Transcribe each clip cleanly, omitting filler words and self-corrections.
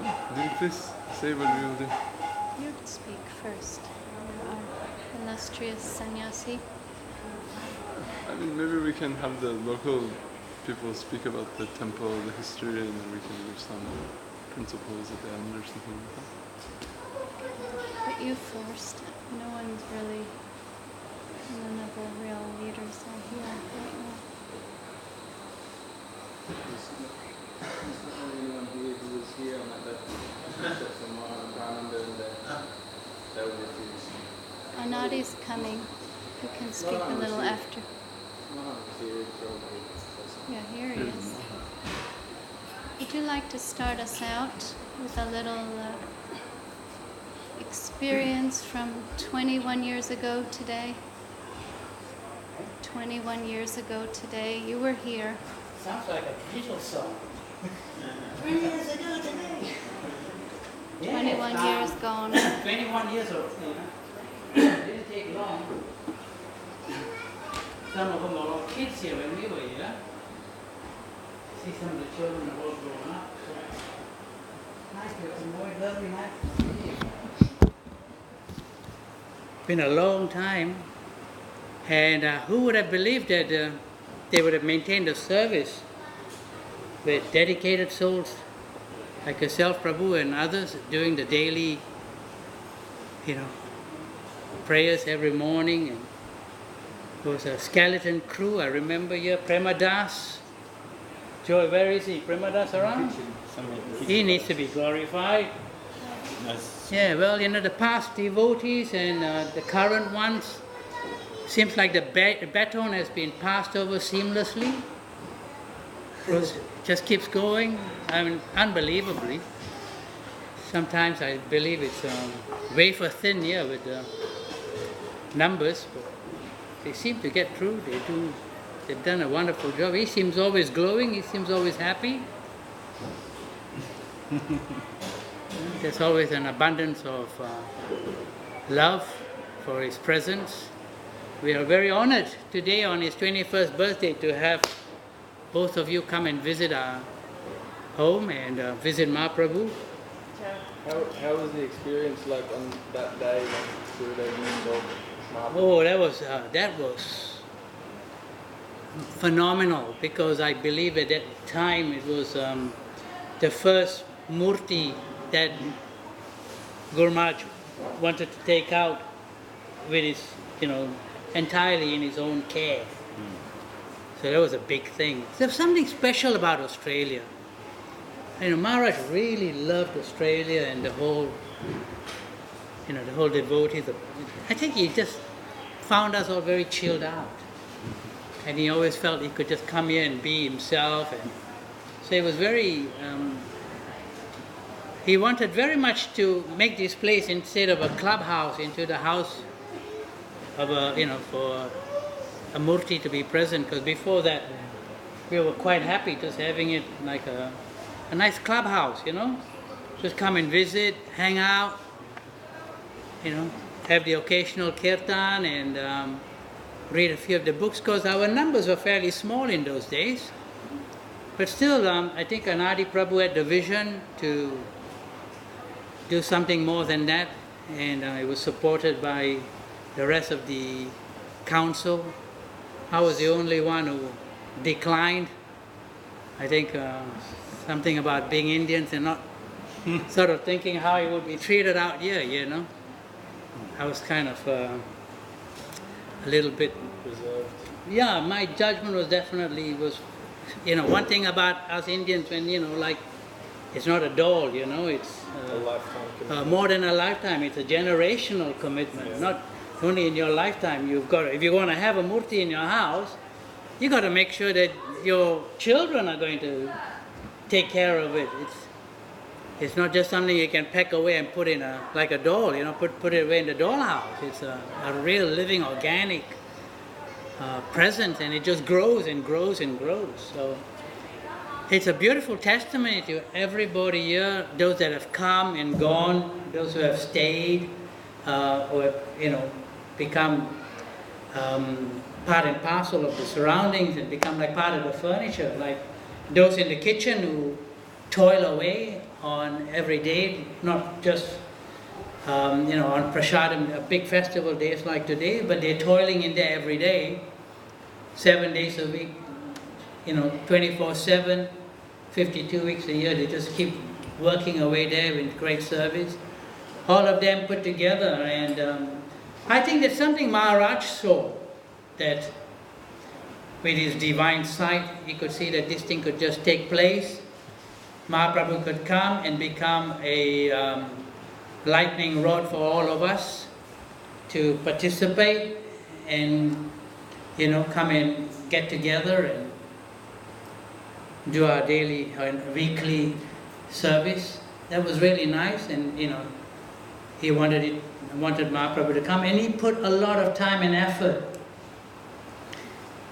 Will you please say what we will do? You speak first, our illustrious sannyasi. I mean, maybe we can have the local people speak about the temple, the history, and then we can give some principles at the end or something like that. But you first. No one's really, none of the real leaders are here right now. He's the only one here who was here on that Anadi's coming. He can speak a little after. Yeah, here he is. Would you like to start us out with a little experience from 21 years ago today? 21 years ago today, you were here. Sounds like a Beatles song. 20 years ago today. 21 years gone. 21 years old. Didn't take long. Some of them are all kids here when we were here. See some of the children are all grown up. Nice to have some more lovely nice. Been a long time. And who would have believed that they would have maintained a service with dedicated souls like yourself, Prabhu, and others doing the daily, prayers every morning. And there was a skeleton crew. I remember here, Premadas. Joy, where is he? Premadas around? He needs to be glorified. Yeah, well, the past devotees and the current ones, seems like the baton has been passed over seamlessly. It just keeps going. I mean, unbelievably. Sometimes I believe it's wafer thin here with the numbers, but they seem to get through. They've done a wonderful job. He seems always glowing. He seems always happy. There's always an abundance of love for his presence. We are very honored today on his 21st birthday to have both of you come and visit our home and visit Mahaprabhu. How was the experience like on that day when you saw Mahaprabhu? Oh, that was phenomenal, because I believe at that time it was the first murti that Guru Maharaj wanted to take out with his, entirely in his own care. So that was a big thing. There's something special about Australia. Maharaj really loved Australia and the whole devotees. I think he just found us all very chilled out. And he always felt he could just come here and be himself. And so it was very, he wanted very much to make this place, instead of a clubhouse, into the house of for a murti to be present, because before that we were quite happy just having it like a nice clubhouse, just come and visit, hang out, have the occasional kirtan and read a few of the books, because our numbers were fairly small in those days. But still, I think Anadi Prabhu had the vision to do something more than that, and it was supported by the rest of the council. I was the only one who declined. I think something about being Indians and not sort of thinking how it would be treated out here, I was kind of a little bit reserved. Yeah, my judgment was definitely one thing about us Indians, when, it's not a doll, it's A lifetime commitment. more than a lifetime. It's a generational commitment. Yeah. Not only in your lifetime. If you're going to have a murti in your house, you got to make sure that your children are going to take care of it. It's not just something you can pack away and put in like a doll, put it away in the dollhouse. It's a real living organic presence, and it just grows and grows and grows. So it's a beautiful testimony to everybody here, those that have come and gone, those who have stayed, who have, become part and parcel of the surroundings and become like part of the furniture, like those in the kitchen who toil away on every day, not just on Prasadam, big festival days like today, but they're toiling in there every day, 7 days a week, 24/7, 52 weeks a year. They just keep working away there with great service. All of them put together, and I think there's something Maharaj saw, that with his divine sight, he could see that this thing could just take place. Mahaprabhu could come and become a lightning rod for all of us to participate and come and get together and do our daily and weekly service. That was really nice, and he wanted Mahaprabhu to come, and he put a lot of time and effort.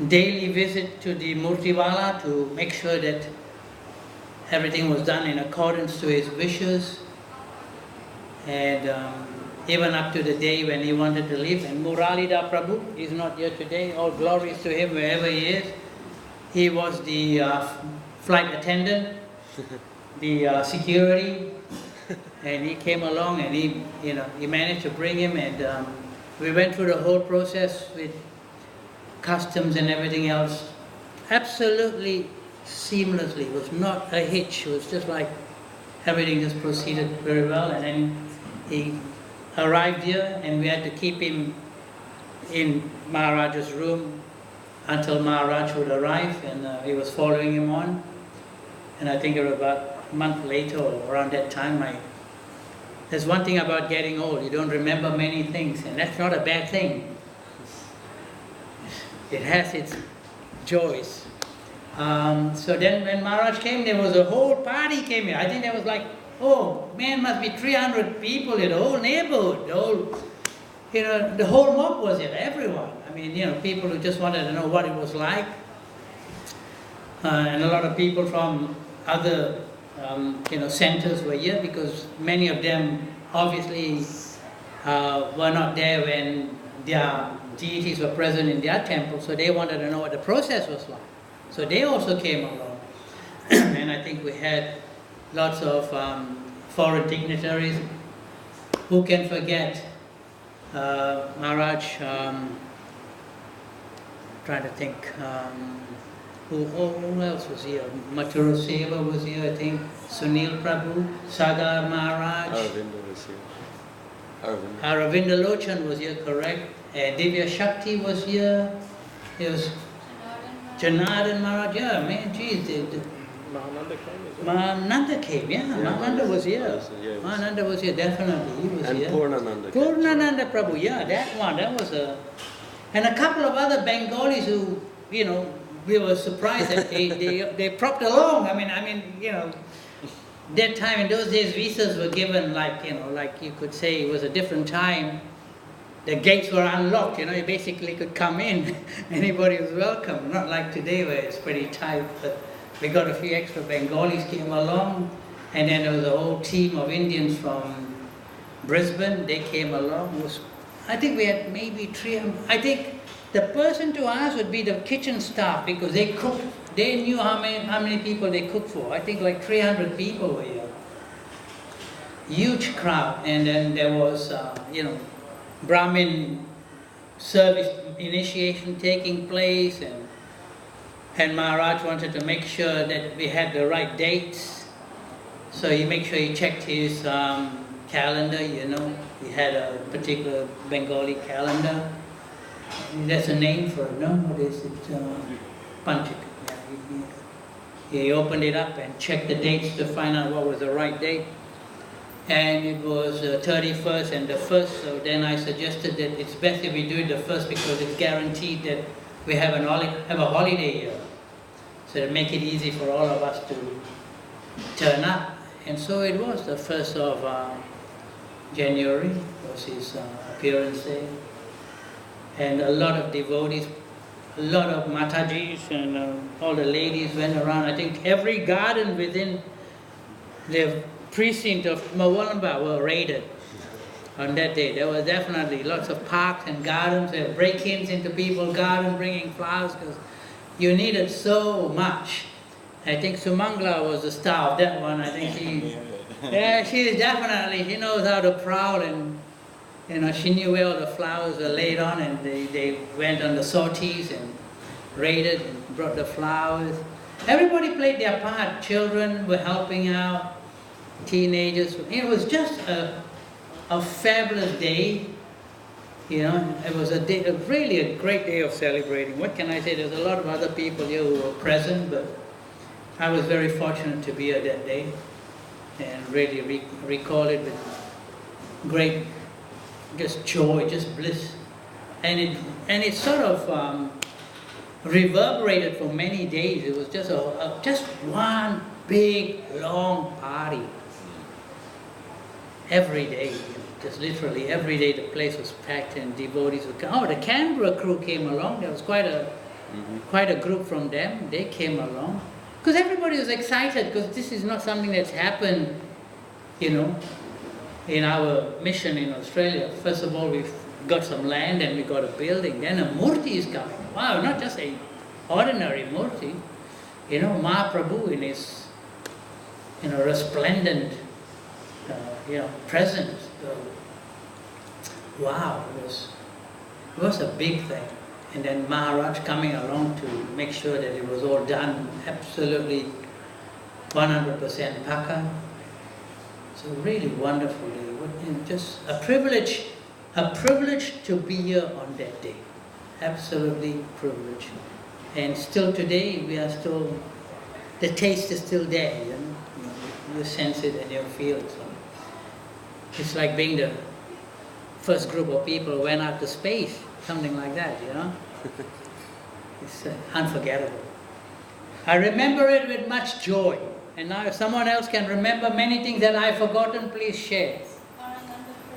Daily visit to the Murtiwala to make sure that everything was done in accordance to his wishes, and even up to the day when he wanted to leave. And Muralidhar Prabhu is not here today, all glories to him wherever he is. He was the flight attendant, the security, and he came along, and he managed to bring him, and we went through the whole process with customs and everything else absolutely seamlessly. It was not a hitch. It was just like everything just proceeded very well. And then he arrived here, and we had to keep him in Maharaj's room until Maharaj would arrive, and he was following him on. And I think about a month later or around that time, there's one thing about getting old: you don't remember many things, and that's not a bad thing. It has its joys. So then when Maharaj came, there was a whole party came here. I think there was like, oh man, must be 300 people in the whole neighborhood. The whole mob was here, everyone. I mean, people who just wanted to know what it was like. And a lot of people from other, centers were here, because many of them obviously were not there when their deities were present in their temple, so they wanted to know what the process was like. So they also came along. And I think we had lots of foreign dignitaries. Who can forget Maharaj, trying to think, who else was here? Mathura Seva was here, I think. Sunil Prabhu, Sagar Maharaj. Aravinda was here. Aravinda Lochan was here, correct. Divya Shakti was here. There was Janardhan Maharaj. Yeah, man, geez. Mahananda came as well. Mahananda came, yeah. Mahananda was here. Mahananda was here, definitely. He was and here. Purnananda came. Purnananda Prabhu, yeah, that one. That was a... And a couple of other Bengalis who, we were surprised that they propped along. I mean, that time, in those days, visas were given like you could say it was a different time. The gates were unlocked, you basically could come in. Anybody was welcome, not like today where it's pretty tight. But we got a few extra Bengalis came along, and then there was a whole team of Indians from Brisbane. They came along. I think we had maybe 300. I think the person to ask would be the kitchen staff, because they cooked. They knew how many people they cooked for. I think like 300 people were here. Huge crowd. And then there was, Brahmin service initiation taking place, and Maharaj wanted to make sure that we had the right dates. So he made sure he checked his calendar, he had a particular Bengali calendar. That's a name for it, no? What is it? Panchika. Yeah, he opened it up and checked the dates to find out what was the right date. And it was 31st and the 1st, so then I suggested that it's best if we do it the 1st, because it's guaranteed that we have a holiday here. So to make it easy for all of us to turn up. And so it was the 1st of January was his appearance day. And a lot of devotees, a lot of Matajis and all the ladies went around. I think every garden within the precinct of Mawalamba were raided on that day. There were definitely lots of parks and gardens. There were break-ins into people's gardens bringing flowers, because you needed so much. I think Sumangla was the star of that one. I think Yeah, she is definitely, she knows how to prowl, and she knew where all the flowers were laid on, and they went on the sorties and raided and brought the flowers. Everybody played their part. Children were helping out, teenagers. It was just a fabulous day. It was really a great day of celebrating. What can I say? There's a lot of other people here who were present, but I was very fortunate to be here that day and really recall it with great, just joy, just bliss. And it sort of reverberated for many days. It was just just one big, long party. Every day. Just literally every day the place was packed and devotees would come. Oh, the Canberra crew came along. There was quite a group from them. They came along. Because everybody was excited, because this is not something that's happened, in our mission in Australia. First of all, we've got some land and we got a building. Then a murti is coming. Wow, not just an ordinary murti. Mahaprabhu in his, resplendent, presence. Wow, it was a big thing. And then Maharaj coming along to make sure that it was all done absolutely 100% paka. So really wonderful day. Just a privilege to be here on that day. Absolutely privileged. And still today, the taste is still there. You sense it and you feel it. So it's like being the first group of people who went out to space, something like that, It's unforgettable. I remember it with much joy. And now if someone else can remember many things that I've forgotten, please share.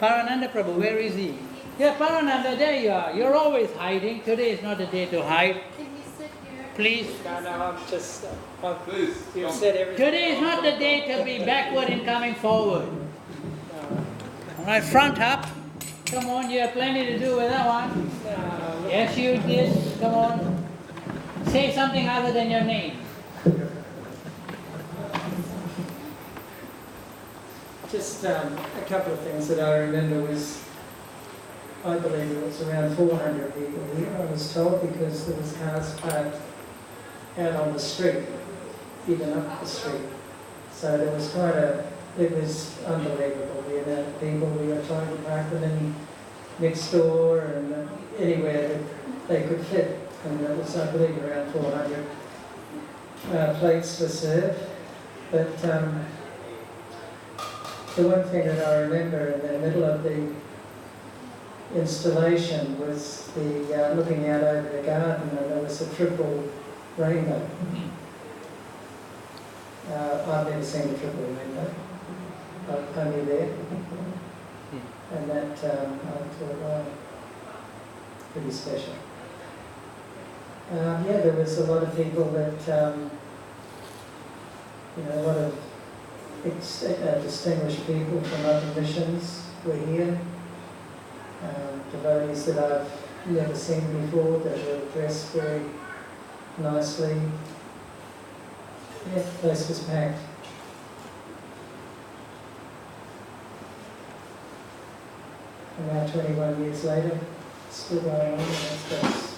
Parananda Prabhu, where is he? Yeah, Parananda, there you are. You're always hiding. Today is not a day to hide. Can you sit here? Please. No, I'm just. Please. You've said everything. Today is not the day to be backward and coming forward. All right, front up. Come on, you have plenty to do with that one. Yes, you did. Come on. Say something other than your name. Just a couple of things that I remember was, I believe it was around 400 people here, I was told, because there was cars parked out on the street, even up the street. So there was it was unbelievable, the amount of people. We were trying to park them in next door and anywhere that they could fit. And there was, I believe, around 400 plates to serve. But the one thing that I remember in the middle of the installation was the looking out over the garden, and there was a triple rainbow. I've never seen a triple rainbow, only there. And that I thought, wow, pretty special. There was a lot of people that, a lot of distinguished people from other missions were here. Devotees that I've never seen before, that were dressed very nicely. Yeah, the place was packed. And now 21 years later, it's still going on, and that's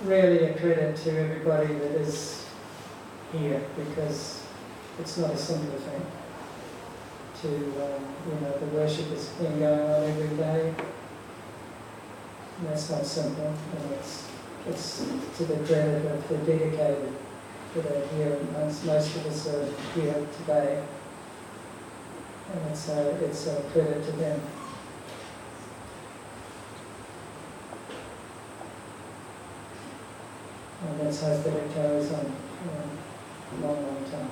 really a credit to everybody that is here, because it's not a simple thing. The worship has been going on every day, and that's not simple, and it's to the credit of the dedicated that are here, and most of us are here today, and it's a credit to them. And let's hope that it carries on a long, long time.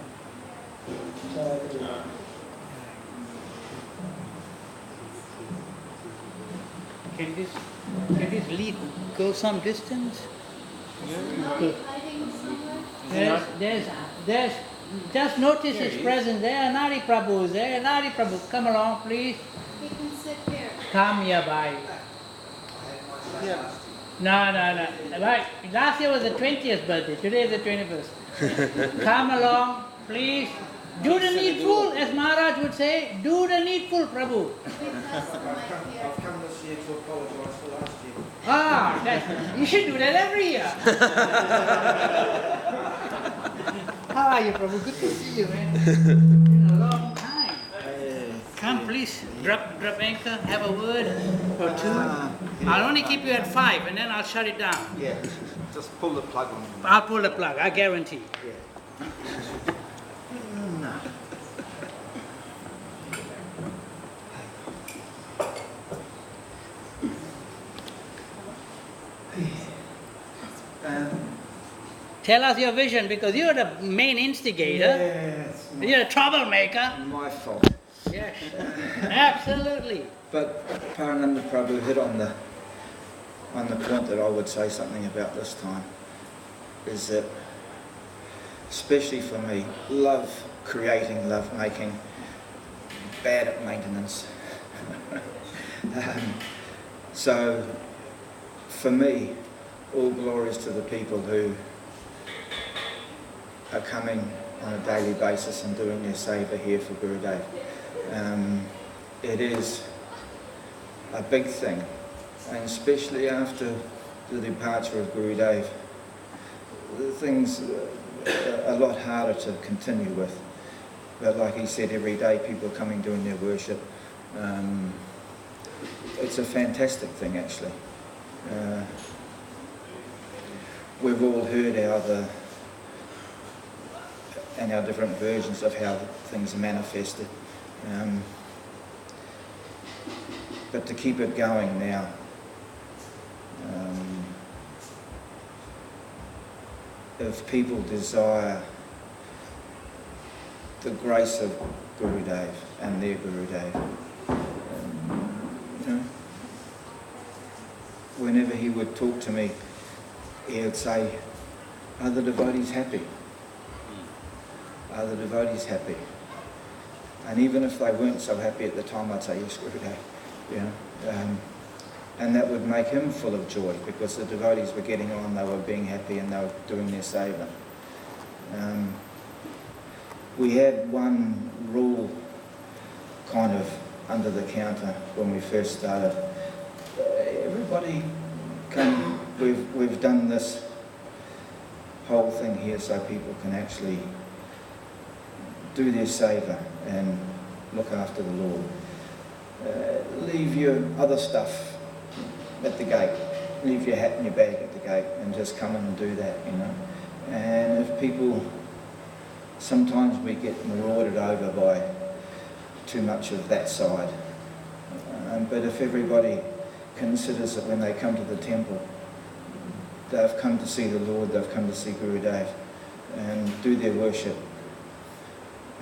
Can this lead go some distance? There's just notice his presence there. Nadi Prabhu is there. Nadi Prabhu, come along, please. You can sit here. Come here, bye. Yeah. No. Right. Last year was the 20th birthday. Today is the 21st. Come along, please. Do the needful, as Maharaj would say, do the needful, Prabhu. I've come this year to apologise for last year. You should do that every year. How are you, Prabhu? Good to see you, man. Been a long time. Come, please, drop anchor, have a word or two. I'll only keep you at 5 and then I'll shut it down. Yeah, just pull the plug on. I'll pull the plug, I guarantee. Yeah. Tell us your vision, because you're the main instigator. Yes, You're a troublemaker. my fault. Yes, absolutely. But Parananda Prabhu hit on the point that I would say something about this time, is that, especially for me, love creating, love making, bad at maintenance. So, for me, all glories to the people who are coming on a daily basis and doing their seva here for Gurudev. It is a big thing, and especially after the departure of Gurudev, things are a lot harder to continue with. But like he said, every day people are coming doing their worship. It's a fantastic thing, actually. We've all heard our different versions of how things are manifested. But to keep it going now, if people desire the grace of Gurudev and their Gurudev, whenever he would talk to me, he would say, "Are the devotees happy? Are the devotees happy?" And even if they weren't so happy at the time, I'd say, "Yes, Gurudev." And that would make him full of joy, because the devotees were getting on, they were being happy, and they were doing their seva. We had one rule kind of under the counter when we first started. Everybody come, we've done this whole thing here so people can actually do their seva and look after the Lord. Leave your other stuff at the gate. Leave your hat and your bag at the gate and just come in and do that, And if people, sometimes we get marauded over by too much of that side. But if everybody considers that when they come to the temple, they've come to see the Lord, they've come to see Gurudev, and do their worship,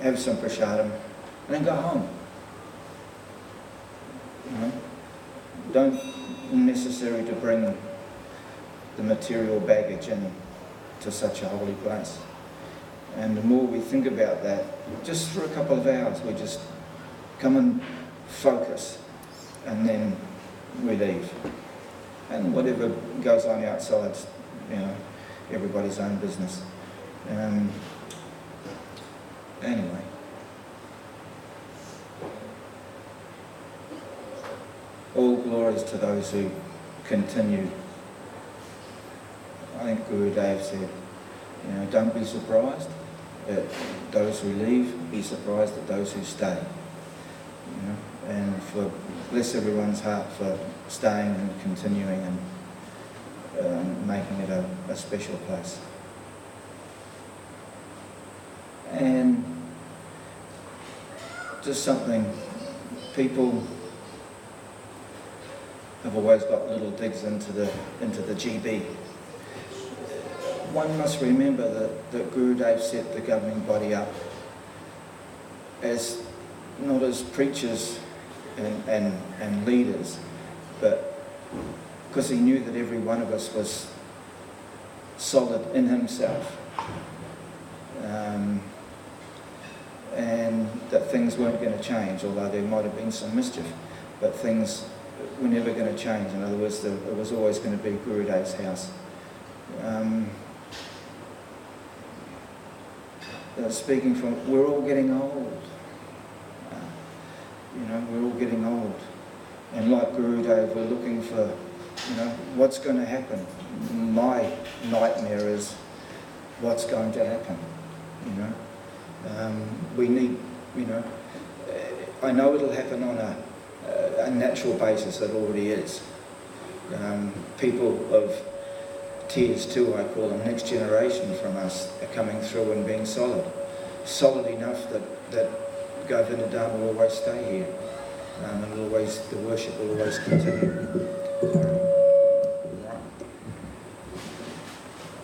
have some prasadam, and then go home. Don't necessary to bring the material baggage in to such a holy place. And the more we think about that, just for a couple of hours, we just come and focus, and then we leave. And whatever goes on outside, everybody's own business. Anyway. All glories to those who continue. I think Gurudev said, don't be surprised at those who leave, be surprised at those who stay. And bless everyone's heart for staying and continuing and making it a special place. And just something, people have always got little digs into the GB. One must remember that Gurudev set the governing body up as not as preachers and leaders, but because he knew that every one of us was solid in himself, and that things weren't going to change, although there might have been some mischief, but things were never going to change. In other words, it was always going to be Gurudev's house. speaking from, we're all getting old. We're all getting old. And like Guru Dev, we're looking for, what's going to happen. My nightmare is what's going to happen, we need, I know it'll happen on a natural basis, it already is. People of Tiers 2, I call them, next generation from us, are coming through and being solid enough that Govinda Dham will always stay here, and the worship will always continue.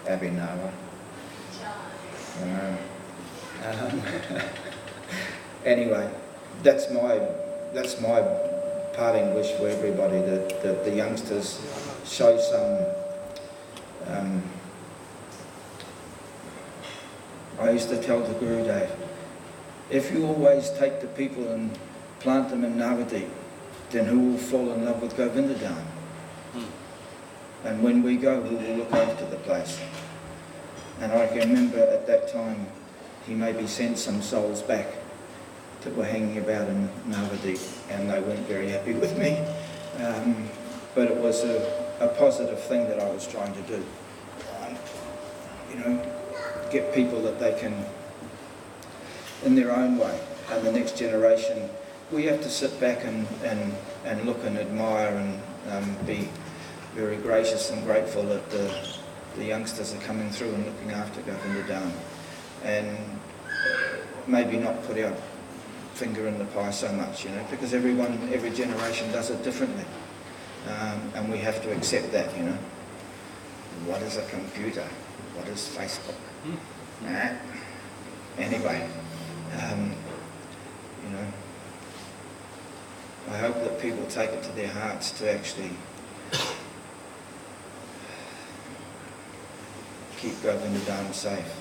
Abhinava. Anyway, that's my parting wish for everybody, that the youngsters show some. I used to tell the Guru Dev, if you always take the people and plant them in Navadip, then who will fall in love with Govinda Dham? And when we go, we will look after the place. And I can remember at that time, he maybe sent some souls back that were hanging about in Navadip, and they weren't very happy with me. But it was a positive thing that I was trying to do. Get people that they can, in their own way, and the next generation, we have to sit back and look and admire and be very gracious and grateful that the youngsters are coming through and looking after Govinda Dham, and maybe not put our finger in the pie so much, because every generation does it differently, and we have to accept that. What is a computer? What is Facebook? Anyway, I hope that people take it to their hearts to actually keep Govinda Dham safe.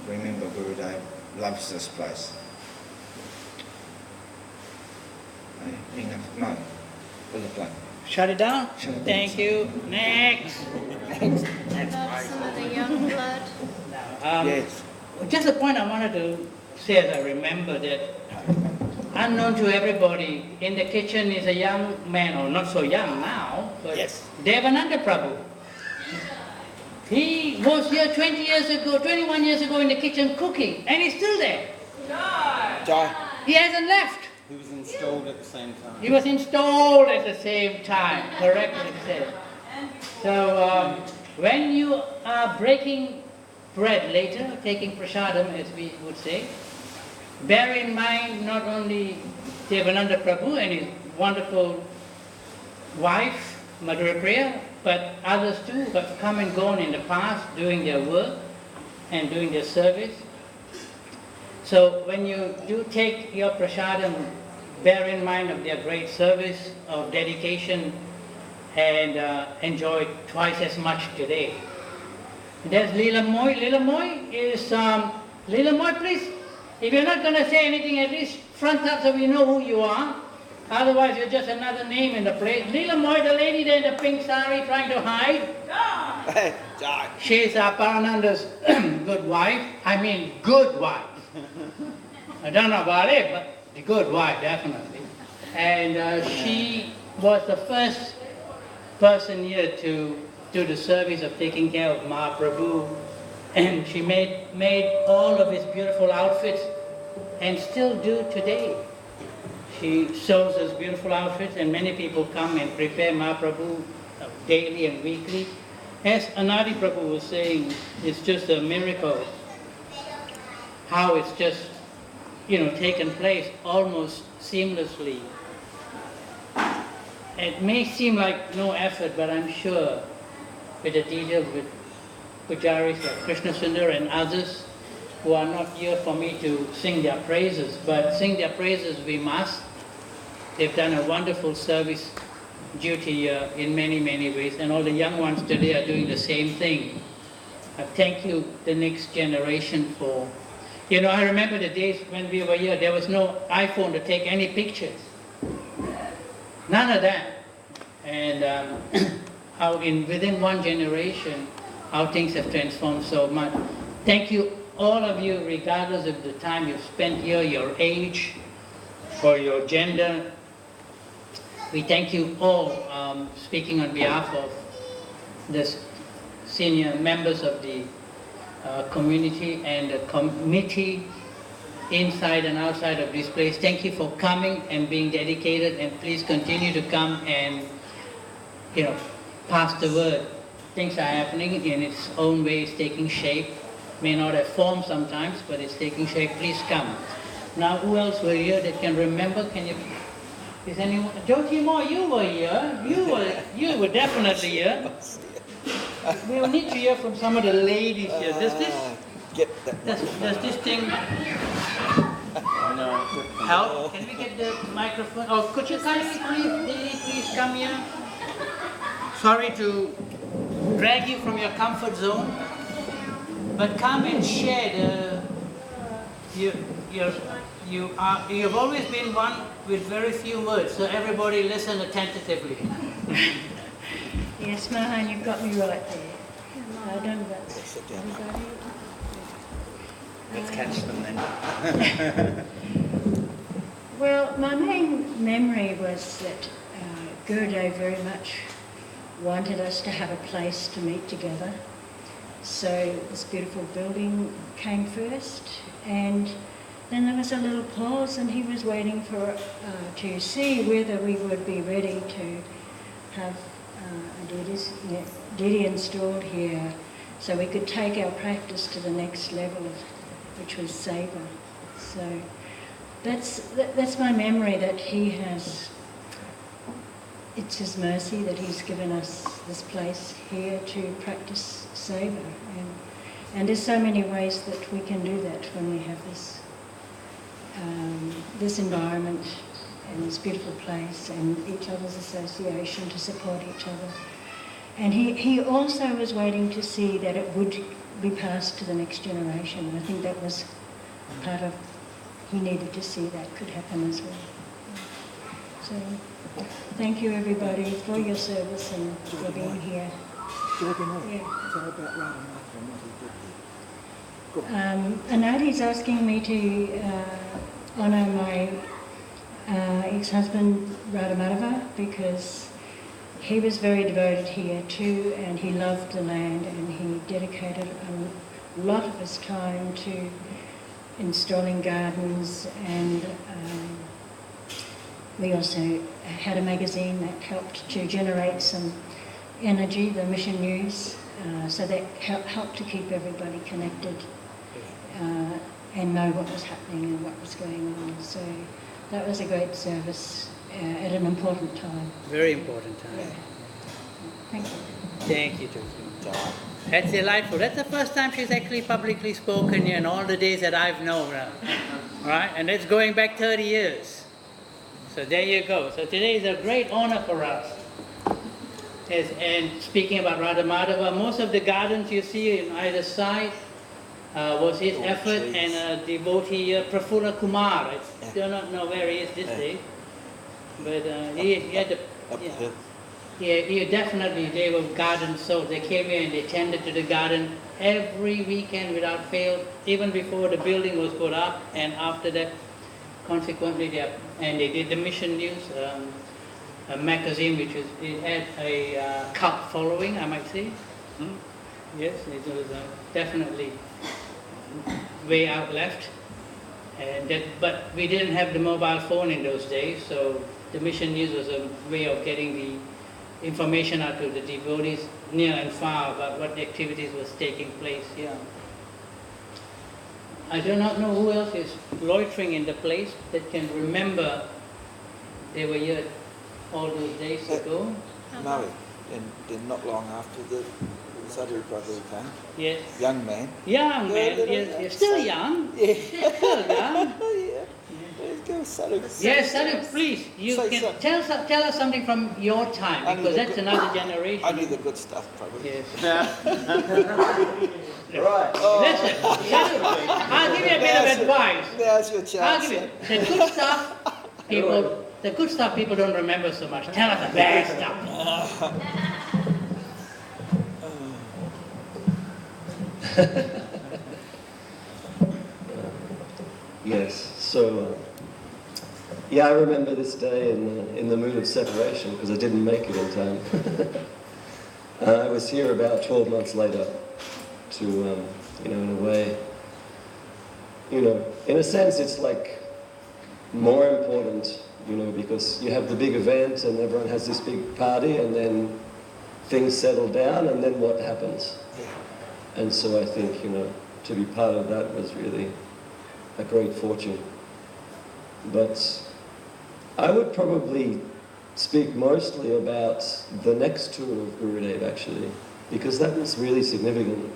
Remember, Guru Dev loves this place. Enough. No. Pull the plug. Shut it down? Shut it down. Thank you. Next. What about some of the young blood? Yes. Just a point I wanted to say as I remember that unknown to everybody, in the kitchen is a young man, or not so young now, but Yes. Devananda Prabhu. He was here 21 years ago in the kitchen cooking, and he's still there. Jai. He hasn't left. He was installed at the same time. He was installed at the same time, correctly said. So when you are breaking bread later, taking prasadam as we would say, bear in mind not only Devananda Prabhu and his wonderful wife, Madhura Priya, but others too who have come and gone in the past doing their work and doing their service. So when you do take your prasadam, bear in mind of their great service, of dedication, and enjoy twice as much today. There's Leela Moy. Leela Moy is, Leela Moy, please, if you're not going to say anything, at least front up so we know who you are. Otherwise, you're just another name in the place. Leela Moy, the lady there in the pink sari trying to hide. Jai. She's Parananda's good wife. I mean, good wife. I don't know about it, but the good wife, definitely. And she was the first person here to do the service of taking care of Mahaprabhu. And she made all of his beautiful outfits and still do today. She sews those beautiful outfits, and many people come and prepare Mahaprabhu daily and weekly. As Anadi Prabhu was saying, it's just a miracle how it's just, taken place almost seamlessly. It may seem like no effort, but I'm sure with the details with pujaris like Krishna Sundar and others who are not here for me to sing their praises, but sing their praises we must. They've done a wonderful service duty in many, many ways, and all the young ones today are doing the same thing. Thank you, the next generation, for... I remember the days when we were here, there was no iPhone to take any pictures. None of that. And how within one generation, how things have transformed so much. Thank you all of you, regardless of the time you've spent here, your age, or your gender. We thank you all, speaking on behalf of the senior members of the community and the committee inside and outside of this place. Thank you for coming and being dedicated, and please continue to come and, you know, pass the word. Things are happening in its own way, it's taking shape. May not have form sometimes, but it's taking shape. Please come. Now, who else were here that can remember? Can you? Is anyone? Jyoti Moore, you were here. You were definitely here. We'll need to hear from some of the ladies here. Does this thing help? Can we get the microphone? Oh, could you kindly please come here? Sorry to drag you from your comfort zone, but come and share you've always been one with very few words, so everybody listen attentively. Yes, Mahan, you've got me right there. I don't know about Sit down. everybody. Let's catch them then. Well, my main memory was that Gurudev very much wanted us to have a place to meet together. So this beautiful building came first, and then there was a little pause, and he was waiting for to see whether we would be ready to have a deity installed here, so we could take our practice to the next level, which was Seva. So that's my memory, that he has. It's his mercy that he's given us this place here to practice Seva, and there's so many ways that we can do that when we have this environment and this beautiful place and each other's association to support each other. And he also was waiting to see that it would be passed to the next generation. I think that was part of, he needed to see that could happen as well. So thank you everybody for your service and for being here. Anadi's asking me to honour my ex-husband Radhamadava, because he was very devoted here too, and he loved the land, and he dedicated a lot of his time to installing gardens, and we also had a magazine that helped to generate some energy, the Mission News, so that helped to keep everybody connected and know what was happening and what was going on. So that was a great service at an important time. Very important time. Yeah. Thank you. Thank you, Jyoti. That's delightful. That's the first time she's actually publicly spoken here in all the days that I've known her. Right? And it's going back 30 years. So there you go. So today is a great honor for us. Yes, and speaking about Radhamadava, most of the gardens you see on either side was his effort, and a devotee, Prafulla Kumar. I do not know where he is this day, but he had the... Yeah, definitely, they were garden souls. They came here and they tended to the garden every weekend without fail, even before the building was put up, and after that, consequently, they did the Mission News, a magazine which it had a cult following, I might say. Yes, it was definitely way out left, but we didn't have the mobile phone in those days, so the Mission News was a way of getting the information out to the devotees near and far about what the activities was taking place here. I do not know who else is loitering in the place that can remember they were here all those days ago. No, and not long after the Sadhu brother came. Yes. Young man. Young man, yes, yes. Still young. Yeah. Still young. Yeah. Let's go, Sadhu. Yes, Sadhu, please, you can tell us something from your time, because that's another generation. Only the good stuff, probably. Yes. Right. Listen, Sadhu, I'll give you a bit of advice. Now's your chance. I'll give you the good stuff people don't remember so much. Tell us the bad stuff. Yes. So, yeah, I remember this day in the mood of separation because I didn't make it in time. I was here about 12 months later to, you know, in a way, you know, in a sense it's like more important, you know, because you have the big event and everyone has this big party and then things settle down and then what happens? And so I think, you know, to be part of that was really a great fortune. But I would probably speak mostly about the next tour of Gurudev actually, because that was really significant.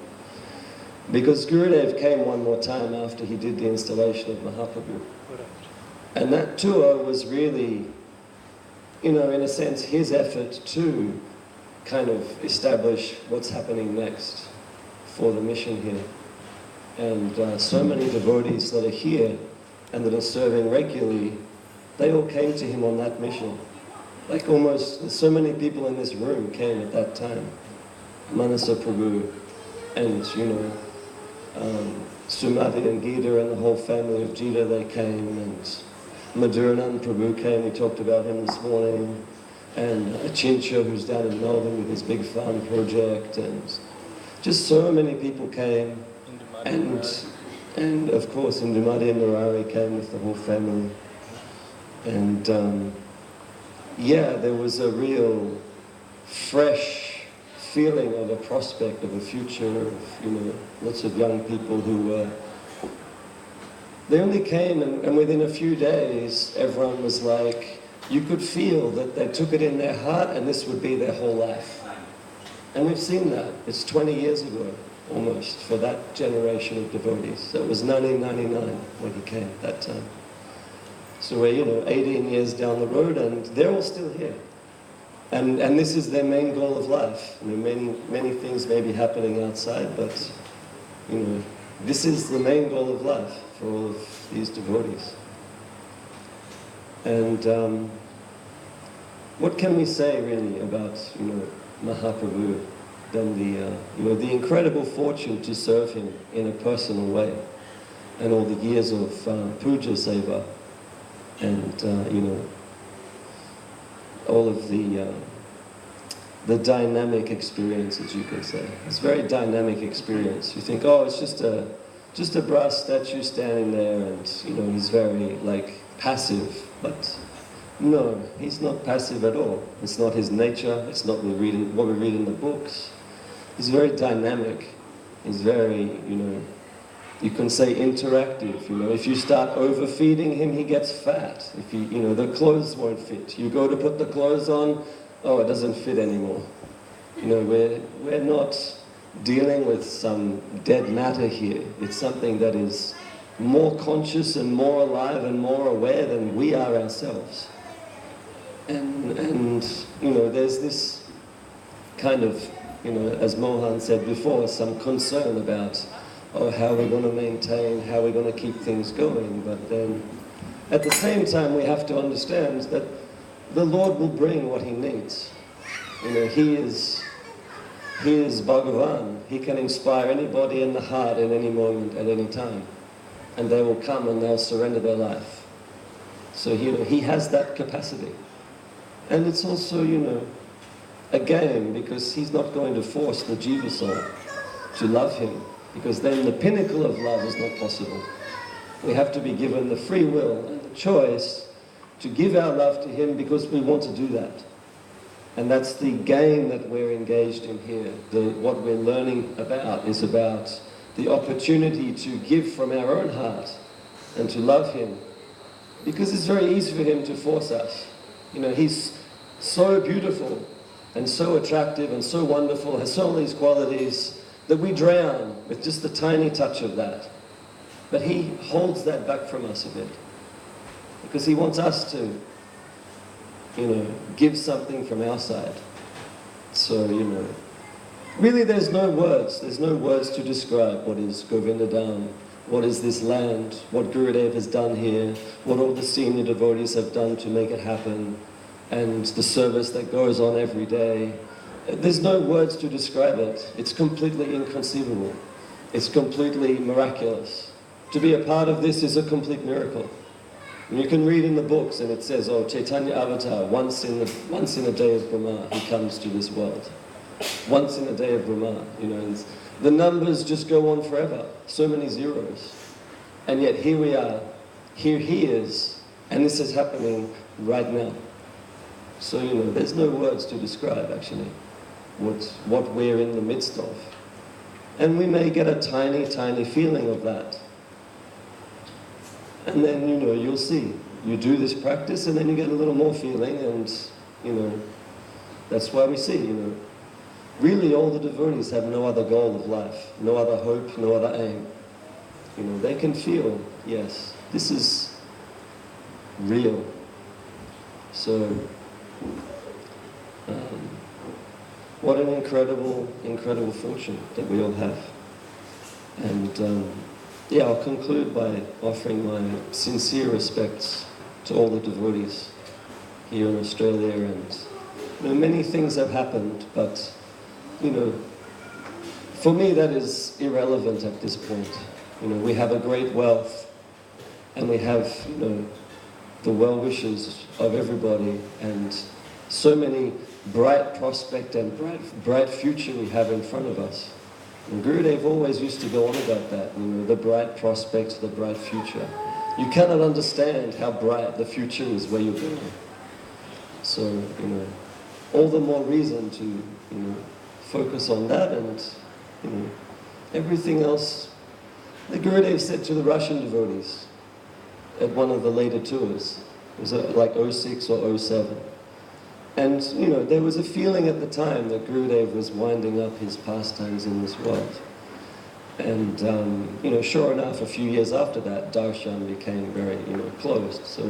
Because Gurudev came one more time after he did the installation of Mahaprabhu. And that tour was really, you know, in a sense, his effort to kind of establish what's happening next for the mission here. And so many devotees that are here and that are serving regularly, they all came to him on that mission. Like almost, so many people in this room came at that time. Manasa Prabhu and, you know, Sumati and Gita and the whole family of Jita, they came, and Madhuranand Prabhu came, we talked about him this morning, and Achincha, who's down in Melbourne with his big farm project, and just so many people came, and of course Indumati and Murari came with the whole family, and yeah, there was a real fresh feeling of a prospect of a future of, you know, lots of young people who were, they only came and within a few days everyone was like, you could feel that they took it in their heart and this would be their whole life. And we've seen that. It's 20 years ago almost for that generation of devotees. So it was 1999 when he came that time. So we're, you know, 18 years down the road and they're all still here. And this is their main goal of life. I mean, many things may be happening outside, but, you know, this is the main goal of life for all of these devotees. And what can we say really about, you know, Mahaprabhu than the, you know, the incredible fortune to serve him in a personal way, and all the years of puja seva, and you know, all of the dynamic experiences, you can say. It's a very dynamic experience. You think, oh, it's just a brass statue standing there, and you know, he's very like passive, but no, he's not passive at all. It's not his nature. It's not what we read in the books. He's very dynamic. He's very, you know, you can say interactive. You know, if you start overfeeding him, he gets fat. If you know, the clothes won't fit. You go to put the clothes on, oh, it doesn't fit anymore. You know, we're not dealing with some dead matter here. It's something that is more conscious and more alive and more aware than we are ourselves. And you know, there's this kind of, you know, as Mohan said before, some concern about, oh, how we're going to maintain, how we're going to keep things going. But then, at the same time, we have to understand that the Lord will bring what He needs. You know, He is Bhagavan. He can inspire anybody in the heart at any moment, at any time. And they will come and they'll surrender their life. So, you know, He has that capacity. And it's also, you know, a game, because He's not going to force the jiva soul to love Him, because then the pinnacle of love is not possible. We have to be given the free will and the choice to give our love to Him because we want to do that. And that's the game that we're engaged in here. What we're learning about is about the opportunity to give from our own heart and to love Him. Because it's very easy for Him to force us. You know, He's so beautiful and so attractive and so wonderful, has so all these qualities that we drown with just a tiny touch of that. But He holds that back from us a bit, because He wants us to, you know, give something from our side. So, you know, really there's no words to describe what is Govinda Dham, what is this land, what Gurudev has done here, what all the senior devotees have done to make it happen, and the service that goes on every day. There's no words to describe it. It's completely inconceivable. It's completely miraculous. to be a part of this is a complete miracle. And you can read in the books, and it says, oh, Chaitanya Avatar, once in a day of Brahma, he comes to this world. Once in a day of Brahma, you know, and the numbers just go on forever. So many zeros. And yet here we are, here he is, and this is happening right now. So, you know, there's no words to describe, actually, what we're in the midst of. And we may get a tiny, tiny feeling of that. And then, you know, you'll see. You do this practice, and then you get a little more feeling, and, you know, that's why we see, you know. Really, all the devotees have no other goal of life, no other hope, no other aim. You know, they can feel, yes, this is real. So, what an incredible, incredible function that we all have. And yeah, I'll conclude by offering my sincere respects to all the devotees here in Australia. And you know, many things have happened, but you know, for me that is irrelevant at this point. You know, we have a great wealth, and we have, you know, the well wishes of everybody, and so many bright prospect and bright future we have in front of us. And Gurudev always used to go on about that, you know, the bright prospects, the bright future. You cannot understand how bright the future is where you're going. So, you know, all the more reason to, you know, focus on that, and, you know, everything else. The Gurudev said to the Russian devotees at one of the later tours, it was like 06 or 07. And, you know, there was a feeling at the time that Gurudev was winding up his pastimes in this world. And, you know, sure enough, a few years after that, darshan became very, you know, closed. So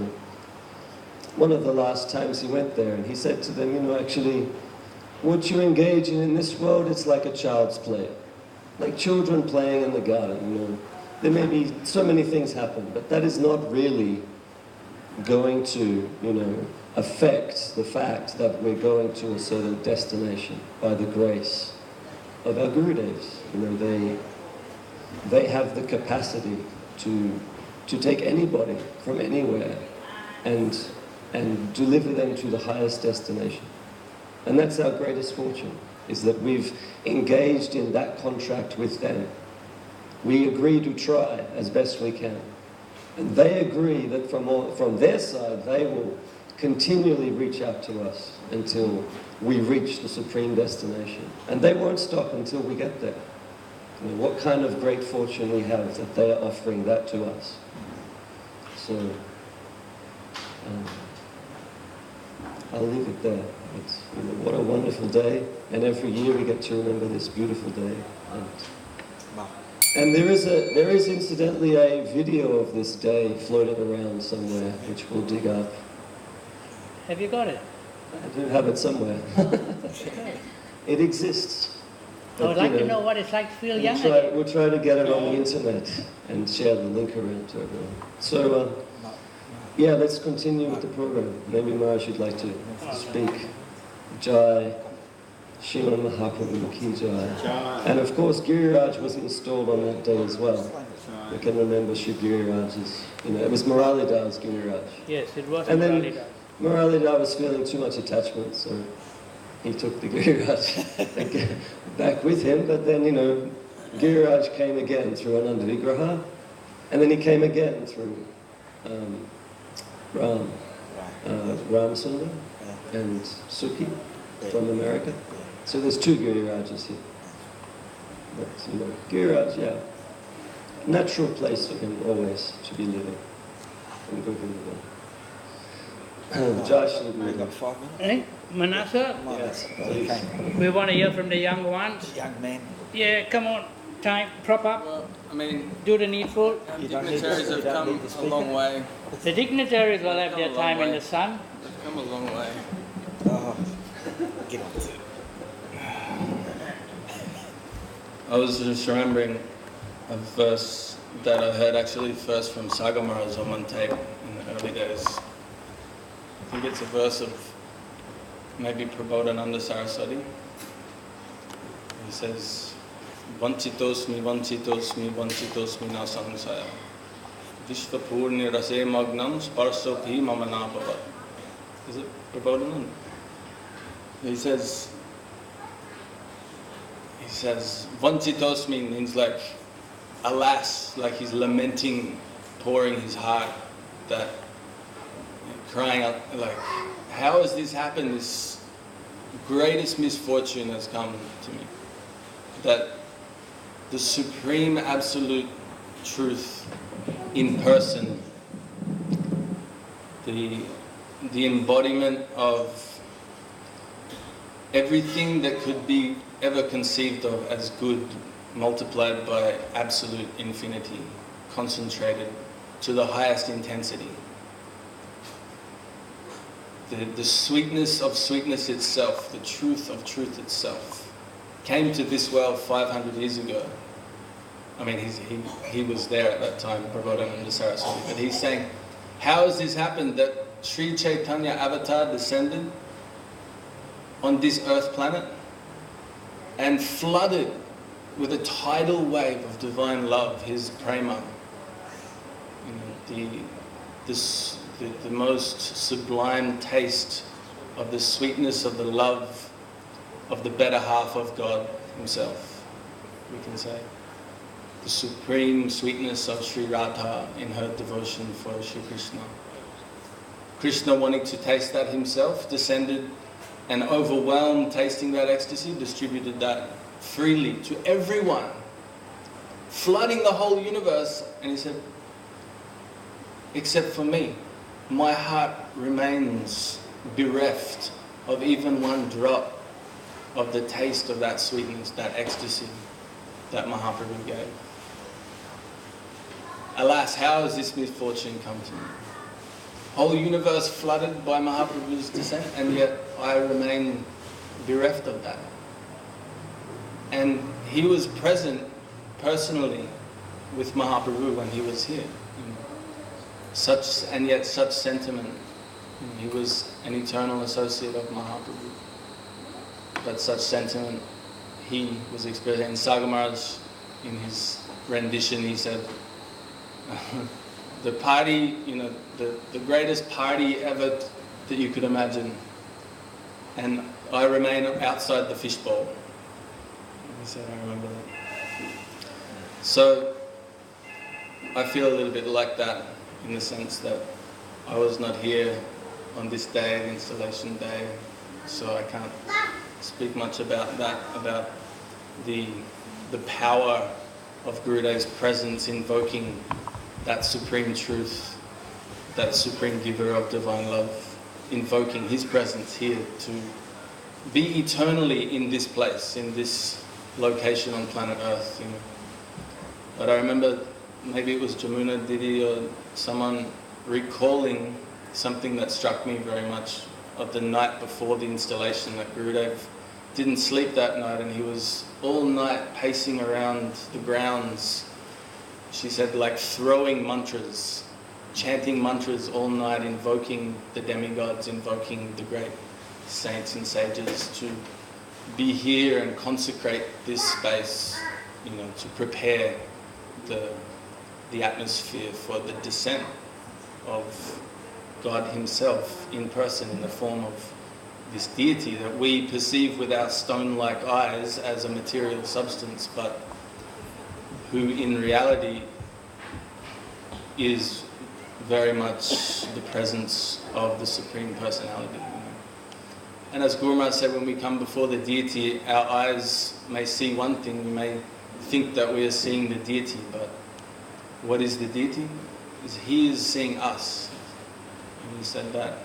one of the last times he went there, and he said to them, you know, actually, what you engage in this world, it's like a child's play. Like children playing in the garden, you know. There may be so many things happen, but that is not really going to, you know, affect the fact that we're going to a certain destination by the grace of our Gurudevs. You know, they have the capacity to take anybody from anywhere and deliver them to the highest destination. And that's our greatest fortune, is that we've engaged in that contract with them. We agree to try as best we can. And they agree that from their side, they will continually reach out to us until we reach the supreme destination. And they won't stop until we get there. I mean, what kind of great fortune we have that they are offering that to us. So, I'll leave it there. It's, you know, what a wonderful day. And every year we get to remember this beautiful day. And there is incidentally a video of this day floating around somewhere, which we'll dig up. Have you got it? I do have it somewhere. It exists. I would like to know what it's like to feel young. We'll try to get it on the internet and share the link around to everyone. So, yeah, let's continue with the program. Maybe Maharaj would like to speak. Jai. Srimad Mahaprabhu Ki Jai. And of course, Giriraj was installed on that day as well. We can remember Sri Giriraj's, you know, it was Muralidar's Giriraj. Yes, it was and then Muralidar. Muralidar was feeling too much attachment, so he took the Giriraj back with him. But then, you know, Giriraj came again through Ananda Vigraha, and then he came again through Ram Sundar and Sukhi from America. So there's two Girirajas here. But, you know, Giriraj, yeah, natural place for him always to be living in Govinda Dham. Josh, We've got 5 minutes. Hey, Manasa? Yes, please. We want to hear from the young ones. Young man. Yeah, come on, time, prop up, Well, I mean, do the needful. dignitaries have come a long way. The dignitaries will have their Come a long time in way. the sun. They've come a long way. Oh, get on with it. I was just remembering a verse that I heard actually first from Sagar Maharaj on one tape in the early days. I think it's a verse of maybe Prabodhananda Saraswati. He says, Vanchitosmi, vanchitosmi, vanchitosmi na samsaya. Vishvapurni Rase Magnam Sparsopi Mamanabhava. Is it Prabodhananda? He says, Vancitosmi means like, alas, like he's lamenting, pouring his heart, that crying out, like, how has this happened? This greatest misfortune has come to me. That the supreme absolute truth in person, the embodiment of everything that could be ever conceived of as good, multiplied by absolute infinity, concentrated to the highest intensity. The sweetness of sweetness itself, the truth of truth itself, came to this world 500 years ago. I mean, he was there at that time, Prabodhananda Saraswati, but he's saying, how has this happened that Sri Chaitanya Avatar descended on this earth planet and flooded with a tidal wave of divine love, his prema, the most sublime taste of the sweetness of the love of the better half of God himself, we can say. The supreme sweetness of Sri Radha in her devotion for Sri Krishna. Krishna, wanting to taste that himself, descended and overwhelmed, tasting that ecstasy, distributed that freely to everyone, flooding the whole universe. And he said, except for me, my heart remains bereft of even one drop of the taste of that sweetness, that ecstasy that Mahaprabhu gave. Alas, how has this misfortune come to me? Whole universe flooded by Mahaprabhu's descent, and yet I remain bereft of that. And he was present personally with Mahaprabhu when he was here. Such, and yet such sentiment. He was an eternal associate of Mahaprabhu. But such sentiment he was experiencing. Sagar Maharaj, in his rendition, he said, the party, the greatest party ever that you could imagine, and I remain outside the fishbowl. He said, I remember that. So I feel a little bit like that, in the sense that I was not here on this day, the installation day, so I can't speak much about that, about the power of Gurudev's presence invoking that supreme truth, that supreme giver of divine love, invoking his presence here to be eternally in this place, in this location on planet Earth. But I remember, maybe it was Jamuna Didi or someone recalling something that struck me very much of the night before the installation, that Gurudev didn't sleep that night and he was all night pacing around the grounds. She said, like throwing mantras, chanting mantras all night, invoking the demigods, invoking the great saints and sages to be here and consecrate this space, to prepare the atmosphere for the descent of God himself in person in the form of this deity that we perceive with our stone-like eyes as a material substance, but who in reality is very much the presence of the Supreme Personality. And as Guru Maharaj said, when we come before the deity, our eyes may see one thing, we may think that we are seeing the deity, but what is the deity? He is seeing us. And he said that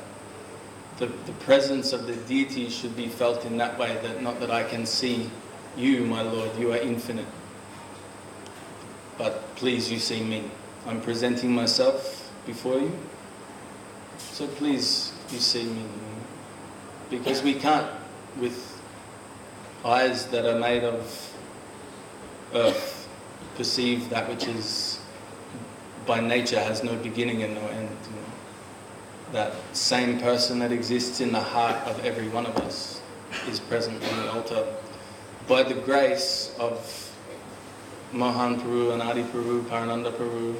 the presence of the deity should be felt in that way, that not that I can see you, my Lord, you are infinite, but please you see me. I'm presenting myself before you, so please you see me. Because we can't, with eyes that are made of earth, perceive that which is by nature has no beginning and no end. That same person that exists in the heart of every one of us is present on the altar. By the grace of Mohan Prabhu, Anadi Prabhu, Parananda Prabhu,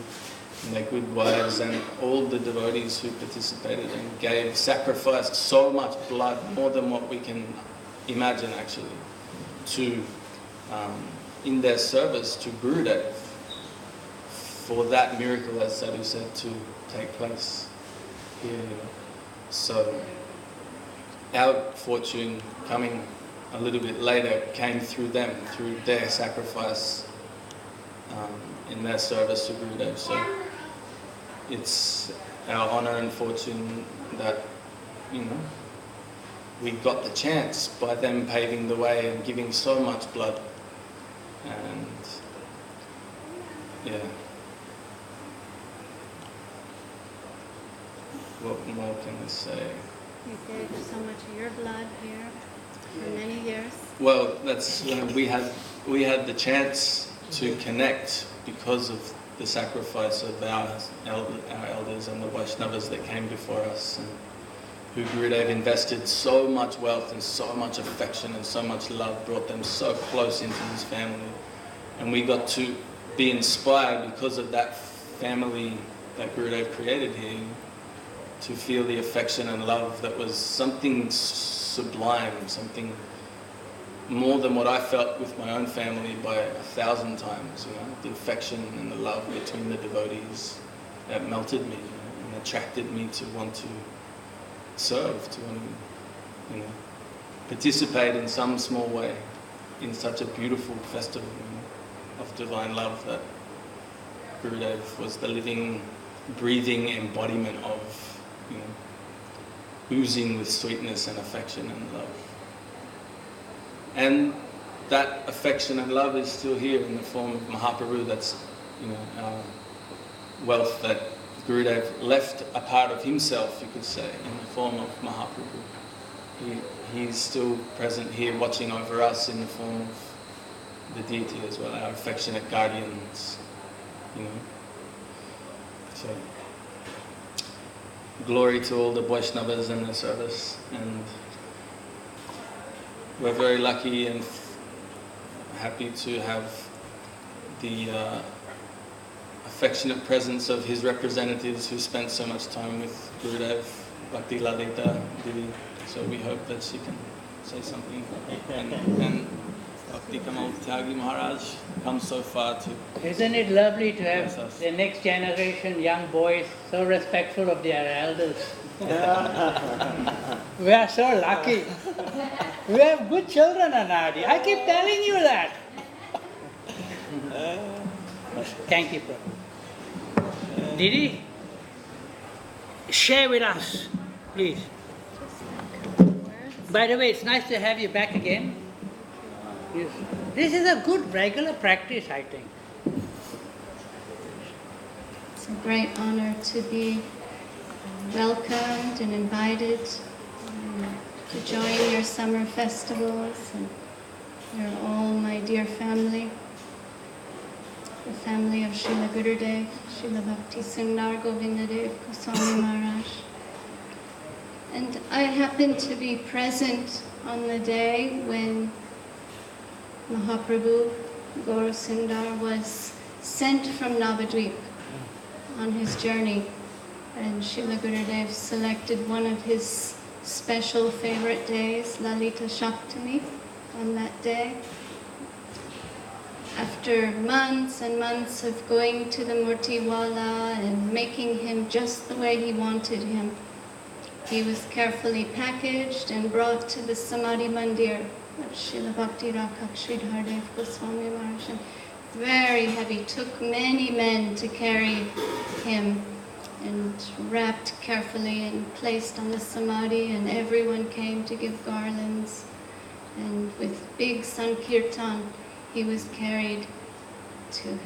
and their good wives, and all the devotees who participated and gave, sacrificed so much blood, more than what we can imagine actually, to in their service to Gurudev, for that miracle, as Sadhu said, to take place here. You know. So our fortune coming a little bit later came through them, through their sacrifice in their service to Gurudev. So it's our honour and fortune that, you know, we got the chance by them paving the way and giving so much blood. And yeah. What more can I say? You gave so much of your blood here for many years. Well, that's we had the chance to connect because of the sacrifice of our elders and the Vaishnavas that came before us, and who Gurudev invested so much wealth and so much affection and so much love, brought them so close into his family. And we got to be inspired because of that family that Gurudev created here, to feel the affection and love that was something sublime, something more than what I felt with my own family by 1,000 times. You know, the affection and the love between the devotees that melted me, you know, and attracted me to want to serve, to want to, you know, participate in some small way in such a beautiful festival, you know, of divine love that Gurudev was the living, breathing embodiment of, you know, oozing with sweetness and affection and love. And that affection and love is still here in the form of Mahaprabhu. That's, you know, our wealth that Gurudev left a part of himself, you could say, in the form of Mahaprabhu. He's still present here watching over us in the form of the deity as well, our affectionate guardians, you know. So, glory to all the Vaishnavas and their service, and we're very lucky and happy to have the affectionate presence of his representatives who spent so much time with Gurudev, Bhakti Lalita Devi. So we hope that she can say something. And Bhakti Kamal Tyagi Maharaj comes so far to... Isn't it lovely to have us. the next generation, young boys, so respectful of their elders? We are so lucky. We have good children, Anadi. I keep telling you that. Thank you, Prabhu. Didi, share with us, please. By the way, it's nice to have you back again. Yes. This is a good regular practice, I think. It's a great honor to be welcomed and invited to join your summer festivals. And you're all my dear family, the family of Srila Gurudev, Srila Bhakti Sundar Govinda Dham Goswami Maharaj. And I happened to be present on the day when Mahaprabhu Gaurasundar was sent from Navadvip on his journey, and Srila Gurudev selected one of his special favorite days, Lalita Shaptami, on that day. After months and months of going to the Murtiwala and making him just the way he wanted him, he was carefully packaged and brought to the Samadhi Mandir of Srila Bhakti Rakak Sridhardev Goswami Maharaj. Very heavy, took many men to carry him, and wrapped carefully and placed on the Samadhi, and everyone came to give garlands. And with big Sankirtan, he was carried to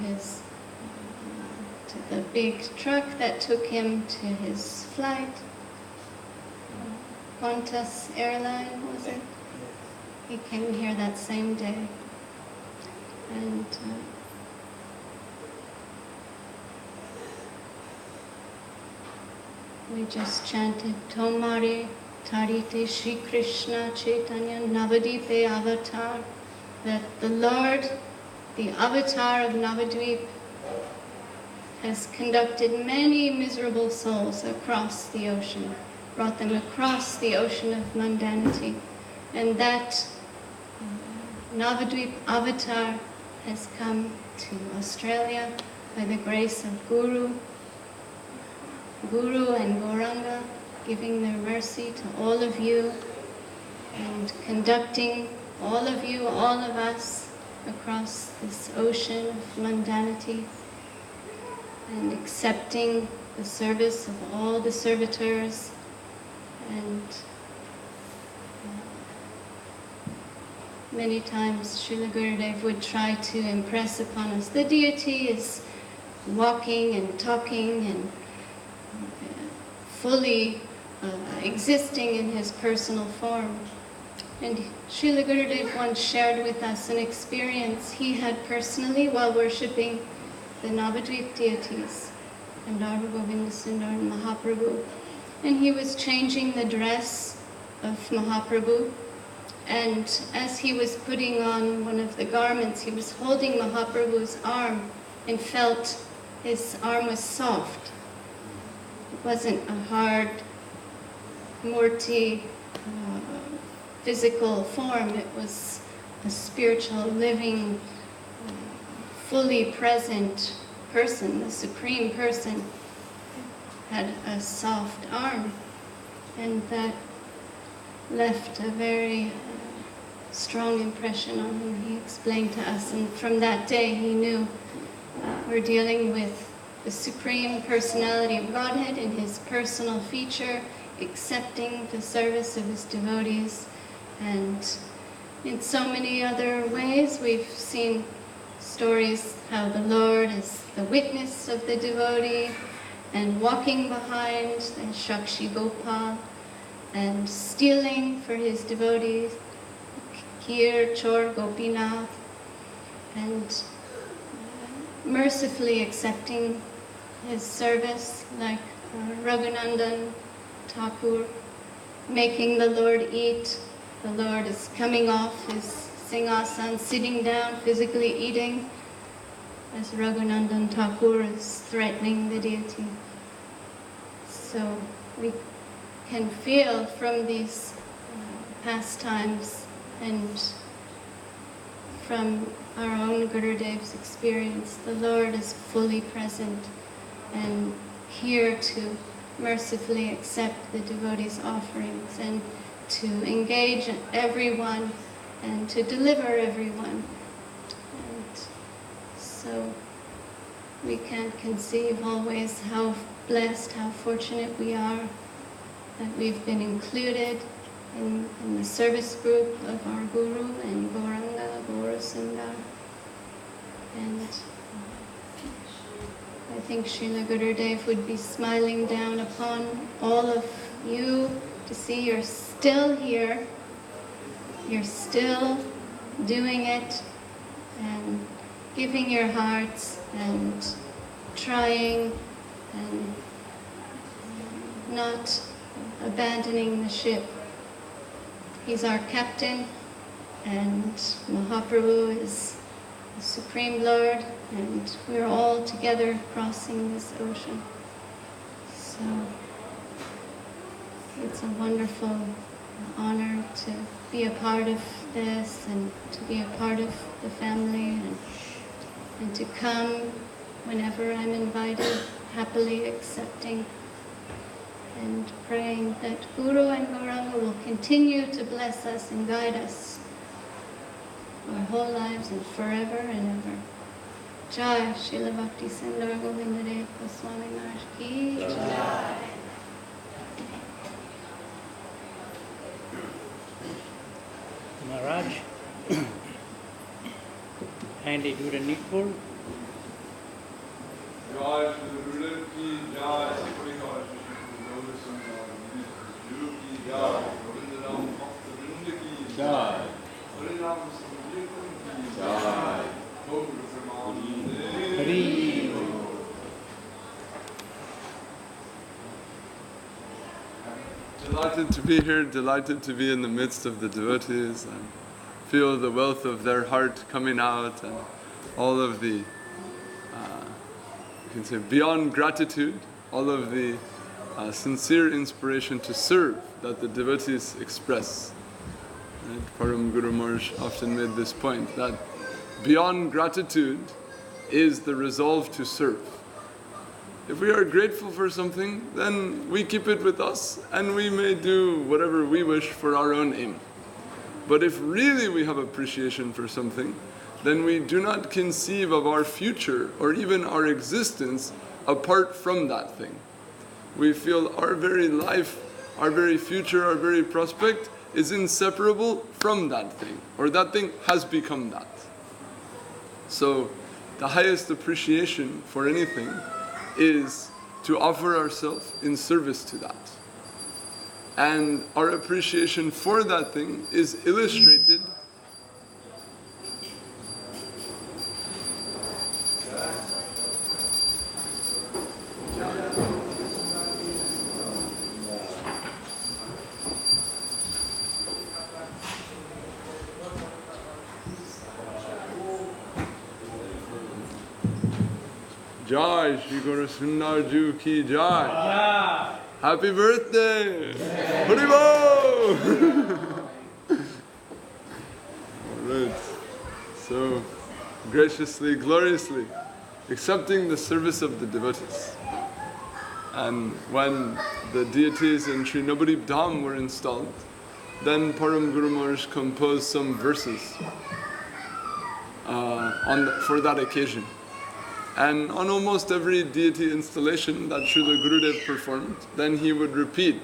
the big truck that took him to his flight. Qantas airline, was it? He came here that same day. And we just chanted Tomare Tarite Shri Krishna Chaitanya Navadipe Avatar, that the Lord, the avatar of Navadvip, has conducted many miserable souls across the ocean, brought them across the ocean of mundanity. And that Navadvip avatar has come to Australia by the grace of Guru and Gauranga, giving their mercy to all of you and conducting all of you, all of us, across this ocean of mundanity and accepting the service of all the servitors. And many times Srila Gurudev would try to impress upon us the deity is walking and talking and fully existing in his personal form. And Srila Gurudev once shared with us an experience he had personally while worshipping the Navadvip deities, and Sri Govinda Dham and Mahaprabhu. And he was changing the dress of Mahaprabhu, and as he was putting on one of the garments, he was holding Mahaprabhu's arm and felt his arm was soft. It wasn't a hard murti physical form, it was a spiritual, living, fully present person, the Supreme Person, had a soft arm, and that left a very strong impression on him. He explained to us, and from that day he knew we're dealing with the Supreme Personality of Godhead in his personal feature, accepting the service of his devotees. And in so many other ways, we've seen stories how the Lord is the witness of the devotee and walking behind the Shakshi Gopal and stealing for his devotees, Kir Chor Gopinath, and mercifully accepting his service like Raghunandan Thakur, making the Lord eat. The Lord is coming off his singhasan, sitting down, physically eating, as Raghunandan Thakur is threatening the deity. So we can feel from these pastimes and from our own Gurudev's experience, the Lord is fully present and here to mercifully accept the devotees' offerings and to engage everyone and to deliver everyone. And so we can't conceive always how blessed, how fortunate we are that we've been included in the service group of our Guru and Gauranga, Gaurasundar. And I think Srila Gurudev would be smiling down upon all of you to see you're still here, you're still doing it and giving your hearts and trying and not abandoning the ship. He's our captain, and Mahaprabhu is the Supreme Lord, and we're all together crossing this ocean. So it's a wonderful honor to be a part of this and to be a part of the family and to come whenever I'm invited, happily accepting and praying that Guru and Gauranga will continue to bless us and guide us our whole lives and forever and ever. Jai Srila Bhakti Sri Govinda Dham Goswami Maharaj Ki Jai. Maharaj, kindly do the needful. Jai Sri Gurudev Ki Jai, Sri Gaurasundar Guru Ki Jai, Govinda Dham Bhakta Vrinda Ki Jai, Harinam Sankirtan Ki Jai, Gaur Pramanande. Hari. Delighted to be here, delighted to be in the midst of the devotees and feel the wealth of their heart coming out and all of the you can say beyond gratitude, all of the sincere inspiration to serve that the devotees express. Right? Param Guru Maharaj often made this point, that beyond gratitude is the resolve to serve. If we are grateful for something, then we keep it with us and we may do whatever we wish for our own aim. But if really we have appreciation for something, then we do not conceive of our future or even our existence apart from that thing. We feel our very life, our very future, our very prospect is inseparable from that thing, or that thing has become that. So the highest appreciation for anything is to offer ourselves in service to that. And our appreciation for that thing is illustrated Jai Sri Gaurasundar Ju ki Jai. Happy birthday! Haribo! Alright, so graciously, gloriously accepting the service of the devotees. And when the deities in Sri Govinda Dham were installed, then Param Guru Maharaj composed some verses for that occasion. And on almost every deity installation that Srila Gurudev performed, then he would repeat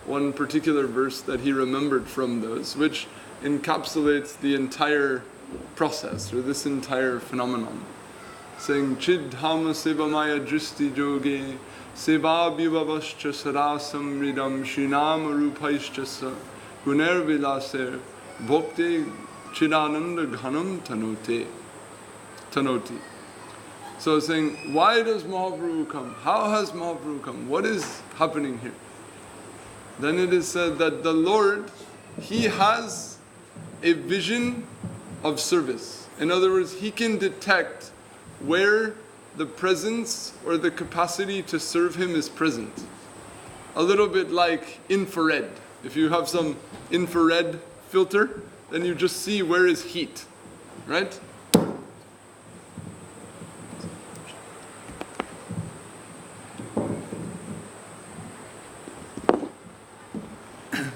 one particular verse that he remembered from those, which encapsulates the entire process, or this entire phenomenon. Saying, Chid Dhama Sevamaya Dristi Joge, Seva Vivavascha Sarasam Ridam Shinam Rupaishcha Guner Vilaser Bhokte Chidananda Ghanam Tanoti. So saying, why does Mahaprabhu come? How has Mahaprabhu come? What is happening here? Then it is said that the Lord, He has a vision of service. In other words, He can detect where the presence or the capacity to serve Him is present. A little bit like infrared. If you have some infrared filter, then you just see where is heat, right?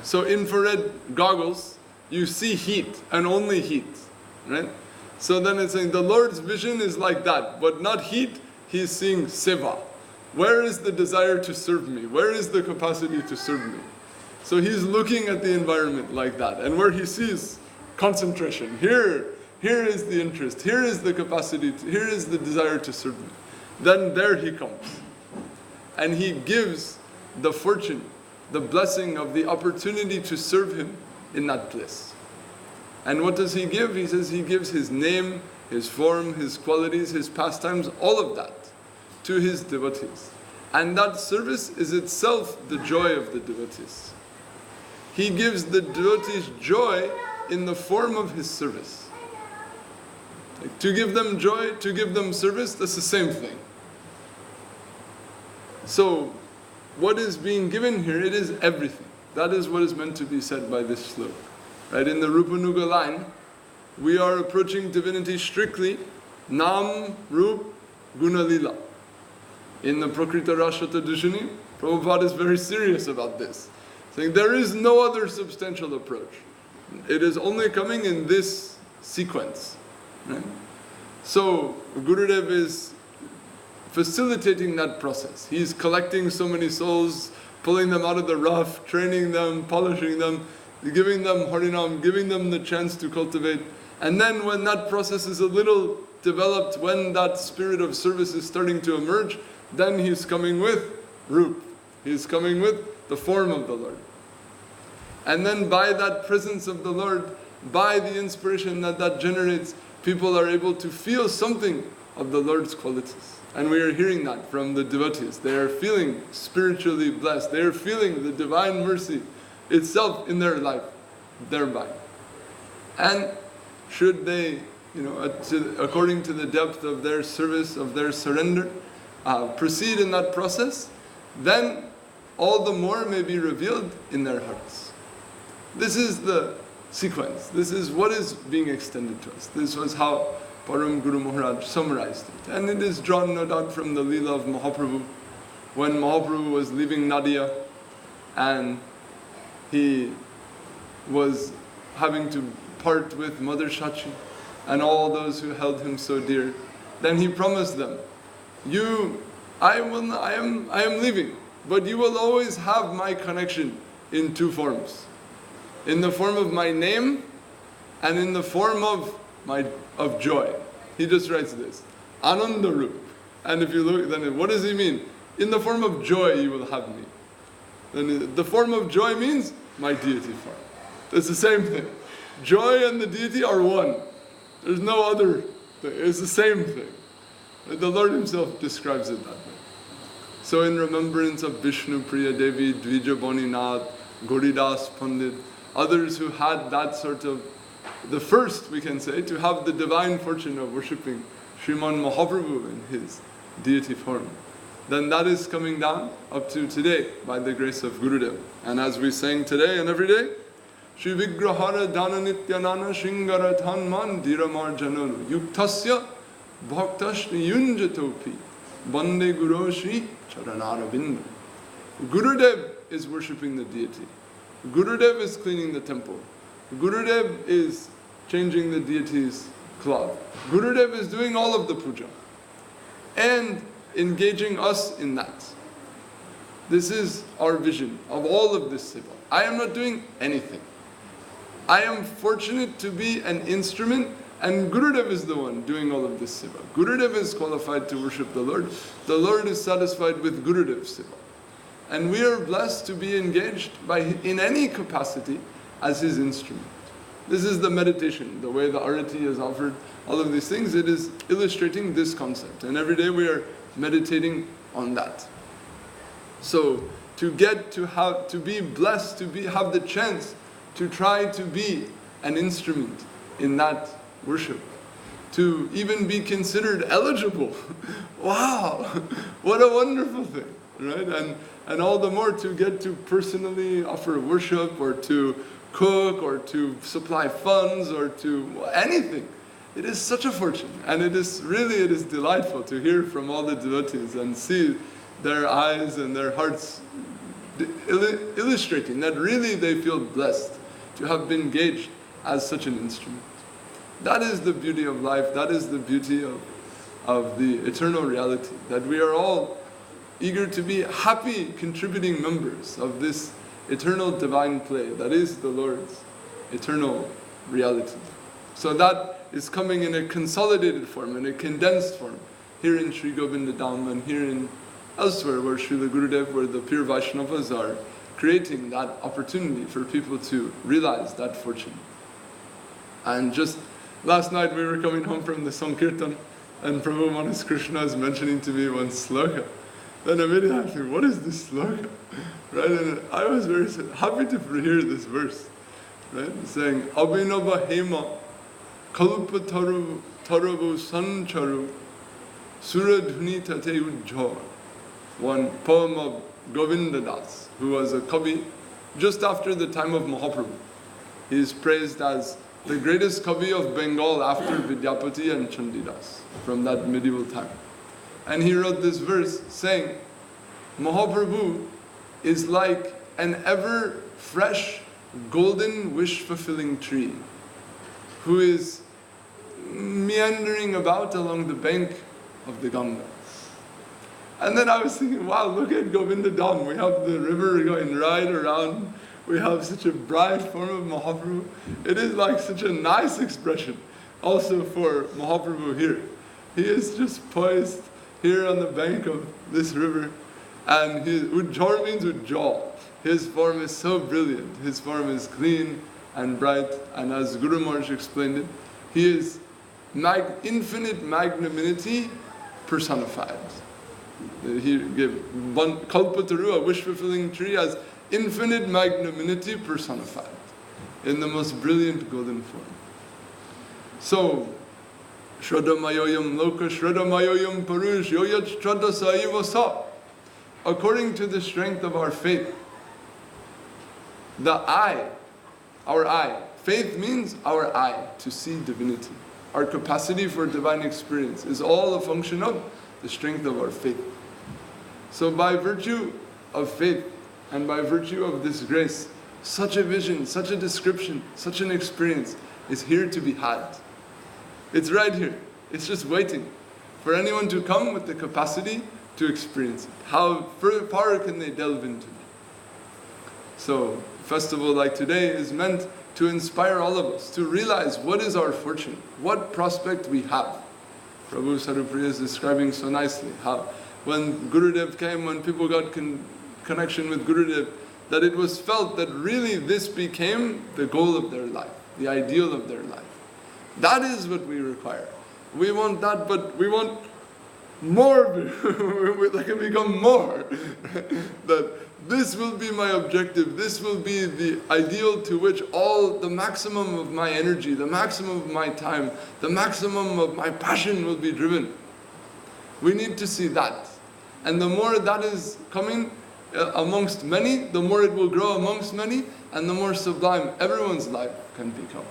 So infrared goggles, you see heat and only heat, right? So then it's saying the Lord's vision is like that, but not heat, He's seeing seva. Where is the desire to serve me? Where is the capacity to serve me? So He's looking at the environment like that, and where He sees concentration, here is the interest, here is the capacity, here is the desire to serve me. Then there He comes. And He gives the fortune, the blessing of the opportunity to serve Him in that place. And what does He give? He says He gives His name, His form, His qualities, His pastimes, all of that to His devotees. And that service is itself the joy of the devotees. He gives the devotees joy in the form of His service. Like, to give them joy, to give them service, that's the same thing. So, what is being given here, it is everything. That is what is meant to be said by this sloka. Right, in the Rupanuga line, we are approaching divinity strictly Nam, Rup, Guna Lila. In the Prakrita Rashata Dushani, Prabhupada is very serious about this, saying there is no other substantial approach. It is only coming in this sequence. Right? So, Gurudev is facilitating that process. He's collecting so many souls, pulling them out of the rough, training them, polishing them, giving them Harinam, giving them the chance to cultivate. And then when that process is a little developed, when that spirit of service is starting to emerge, then He's coming with Rup. He's coming with the form of the Lord. And then by that presence of the Lord, by the inspiration that generates, people are able to feel something of the Lord's qualities. And we are hearing that from the devotees. They are feeling spiritually blessed. They are feeling the divine mercy itself in their life, thereby. And should they, according to the depth of their service, of their surrender, proceed in that process, then all the more may be revealed in their hearts. This is the sequence. This is what is being extended to us. This was how Param Guru Maharaj summarized it. And it is drawn, no doubt, from the Leela of Mahaprabhu, when Mahaprabhu was leaving Nadia and he was having to part with Mother Shachi and all those who held him so dear. Then he promised them, I am leaving, but you will always have my connection in two forms. In the form of my name and in the form of joy. He just writes this, Ananda Rup. And if you look, then what does he mean? In the form of joy you will have me. Then the form of joy means my deity form. It's the same thing. Joy and the deity are one. There's no other thing. It's the same thing. The Lord himself describes it that way. So in remembrance of Vishnu Priya Devi, Dvija Boni Nath, Goridas Pandit, others who had that sort of, the first, we can say, to have the divine fortune of worshipping Sriman Mahaprabhu in his deity form, then that is coming down up to today by the grace of Gurudev. And as we sang today and every day, Shri Vigrahara Dana Nityanana Shingara Thanman Dhiramar Janonu Yuktasya Bhaktashni Yunjatopi Bande Guru Shri Charanaravinda. Gurudev is worshipping the deity. Gurudev is cleaning the temple. Gurudev is changing the deity's cloth. Gurudev is doing all of the puja and engaging us in that. This is our vision of all of this seva. I am not doing anything. I am fortunate to be an instrument, and Gurudev is the one doing all of this seva. Gurudev is qualified to worship the Lord. The Lord is satisfied with Gurudev's seva. And we are blessed to be engaged in any capacity as his instrument. This is the meditation, the way the arati is offered, all of these things, it is illustrating this concept. And every day we are meditating on that. So to get to be blessed, have the chance to try to be an instrument in that worship, to even be considered eligible. Wow, what a wonderful thing, right? And all the more to get to personally offer worship, or to cook, or to supply funds, or to anything. It is such a fortune, and it is delightful to hear from all the devotees and see their eyes and their hearts illustrating that really they feel blessed to have been engaged as such an instrument. That is the beauty of life, that is the beauty of the eternal reality, that we are all eager to be happy contributing members of this eternal divine play that is the Lord's eternal reality. So that is coming in a consolidated form, in a condensed form, here in Sri Govinda Dham and here in elsewhere where Srila Gurudev, where the pure Vaishnavas are creating that opportunity for people to realize that fortune. And just last night we were coming home from the Sankirtan, and Prabhu Manas Krishna is mentioning to me one sloka. Then immediately I asked me, what is this sloka? Right? And I was very happy to hear this verse. Right? Saying, Abhinava Hema Kalpa Taravu Sancharu Suradhuni Tate Ujjhar. One poem of Govinda Das, who was a Kavi just after the time of Mahaprabhu. He is praised as the greatest Kavi of Bengal after Vidyapati and Chandidas from that medieval time. And he wrote this verse saying, Mahaprabhu is like an ever fresh, golden, wish-fulfilling tree who is meandering about along the bank of the Ganga. And then I was thinking, wow, look at Govinda Dham. We have the river going right around. We have such a bright form of Mahaprabhu. It is like such a nice expression also for Mahaprabhu here. He is just poised here on the bank of this river. And Ujjhar means Ujjal. His form is so brilliant. His form is clean and bright. And as Guru Maharaj explained it, he is infinite magnanimity personified. He gave Kalpataru, a wish-fulfilling tree, as infinite magnanimity personified in the most brilliant golden form. So, Shradamayoyam loka shradamayoyam parush yoyat shradasa eva sa. According to the strength of our faith. The eye, our eye. Faith means our eye, to see divinity. Our capacity for divine experience is all a function of the strength of our faith. So by virtue of faith and by virtue of this grace, such a vision, such a description, such an experience is here to be had. It's right here. It's just waiting for anyone to come with the capacity to experience it. How far can they delve into it? So, a festival like today is meant to inspire all of us to realize what is our fortune, what prospect we have. Prabhu Sarupriya is describing so nicely how when Gurudev came, when people got connection with Gurudev, that it was felt that really this became the goal of their life, the ideal of their life. That is what we require. We want that, but we want more. That can become more. That this will be my objective. This will be the ideal to which all the maximum of my energy, the maximum of my time, the maximum of my passion will be driven. We need to see that. And the more that is coming amongst many, the more it will grow amongst many, and the more sublime everyone's life can become.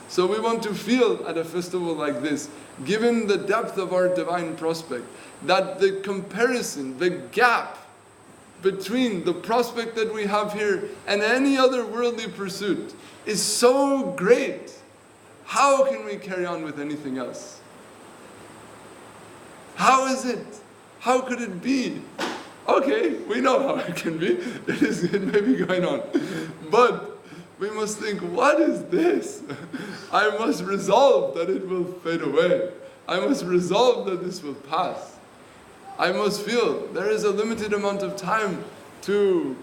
So we want to feel at a festival like this, given the depth of our divine prospect, that the comparison, the gap between the prospect that we have here and any other worldly pursuit is so great. How can we carry on with anything else? How is it? How could it be? Okay, we know how it can be. It may be going on. But we must think, what is this? I must resolve that it will fade away. I must resolve that this will pass. I must feel there is a limited amount of time to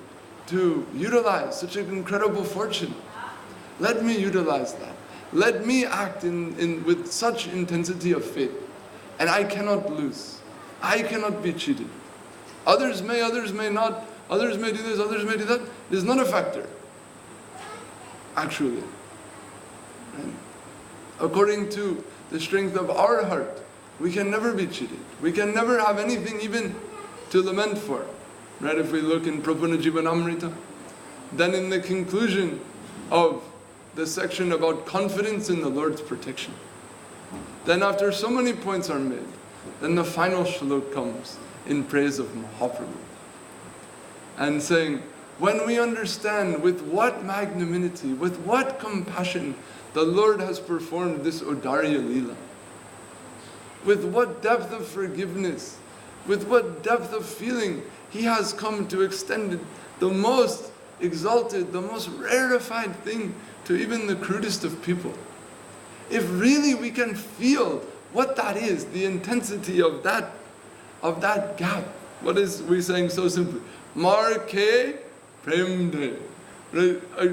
utilize such an incredible fortune. Let me utilize that. Let me act with such intensity of faith. And I cannot lose. I cannot be cheated. Others may not. Others may do this, others may do that. It is not a factor. Actually. Right? According to the strength of our heart, we can never be cheated. We can never have anything even to lament for. Right? If we look in Prabhupada Jivanamrita, then in the conclusion of the section about confidence in the Lord's protection, then after so many points are made, then the final shlok comes in praise of Mahaprabhu. And saying, when we understand with what magnanimity, with what compassion the Lord has performed this Udarya Leela, with what depth of forgiveness, with what depth of feeling He has come to extend the most exalted, the most rarefied thing to even the crudest of people. If really we can feel what that is, the intensity of that gap. What is we saying so simply? Mar ke prem de.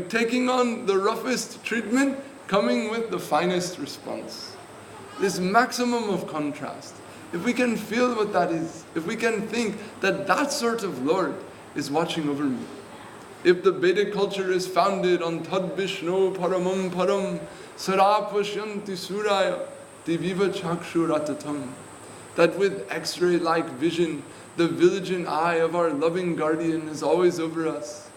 Taking on the roughest treatment, coming with the finest response. This maximum of contrast. If we can feel what that is, if we can think that that sort of Lord is watching over me. If the Vedic culture is founded on Tad Vishnu Paramam Param Sarapashyanti Suraya Diviva Chakshuratatam, that with X-ray-like vision, the vigilant eye of our loving guardian is always over us,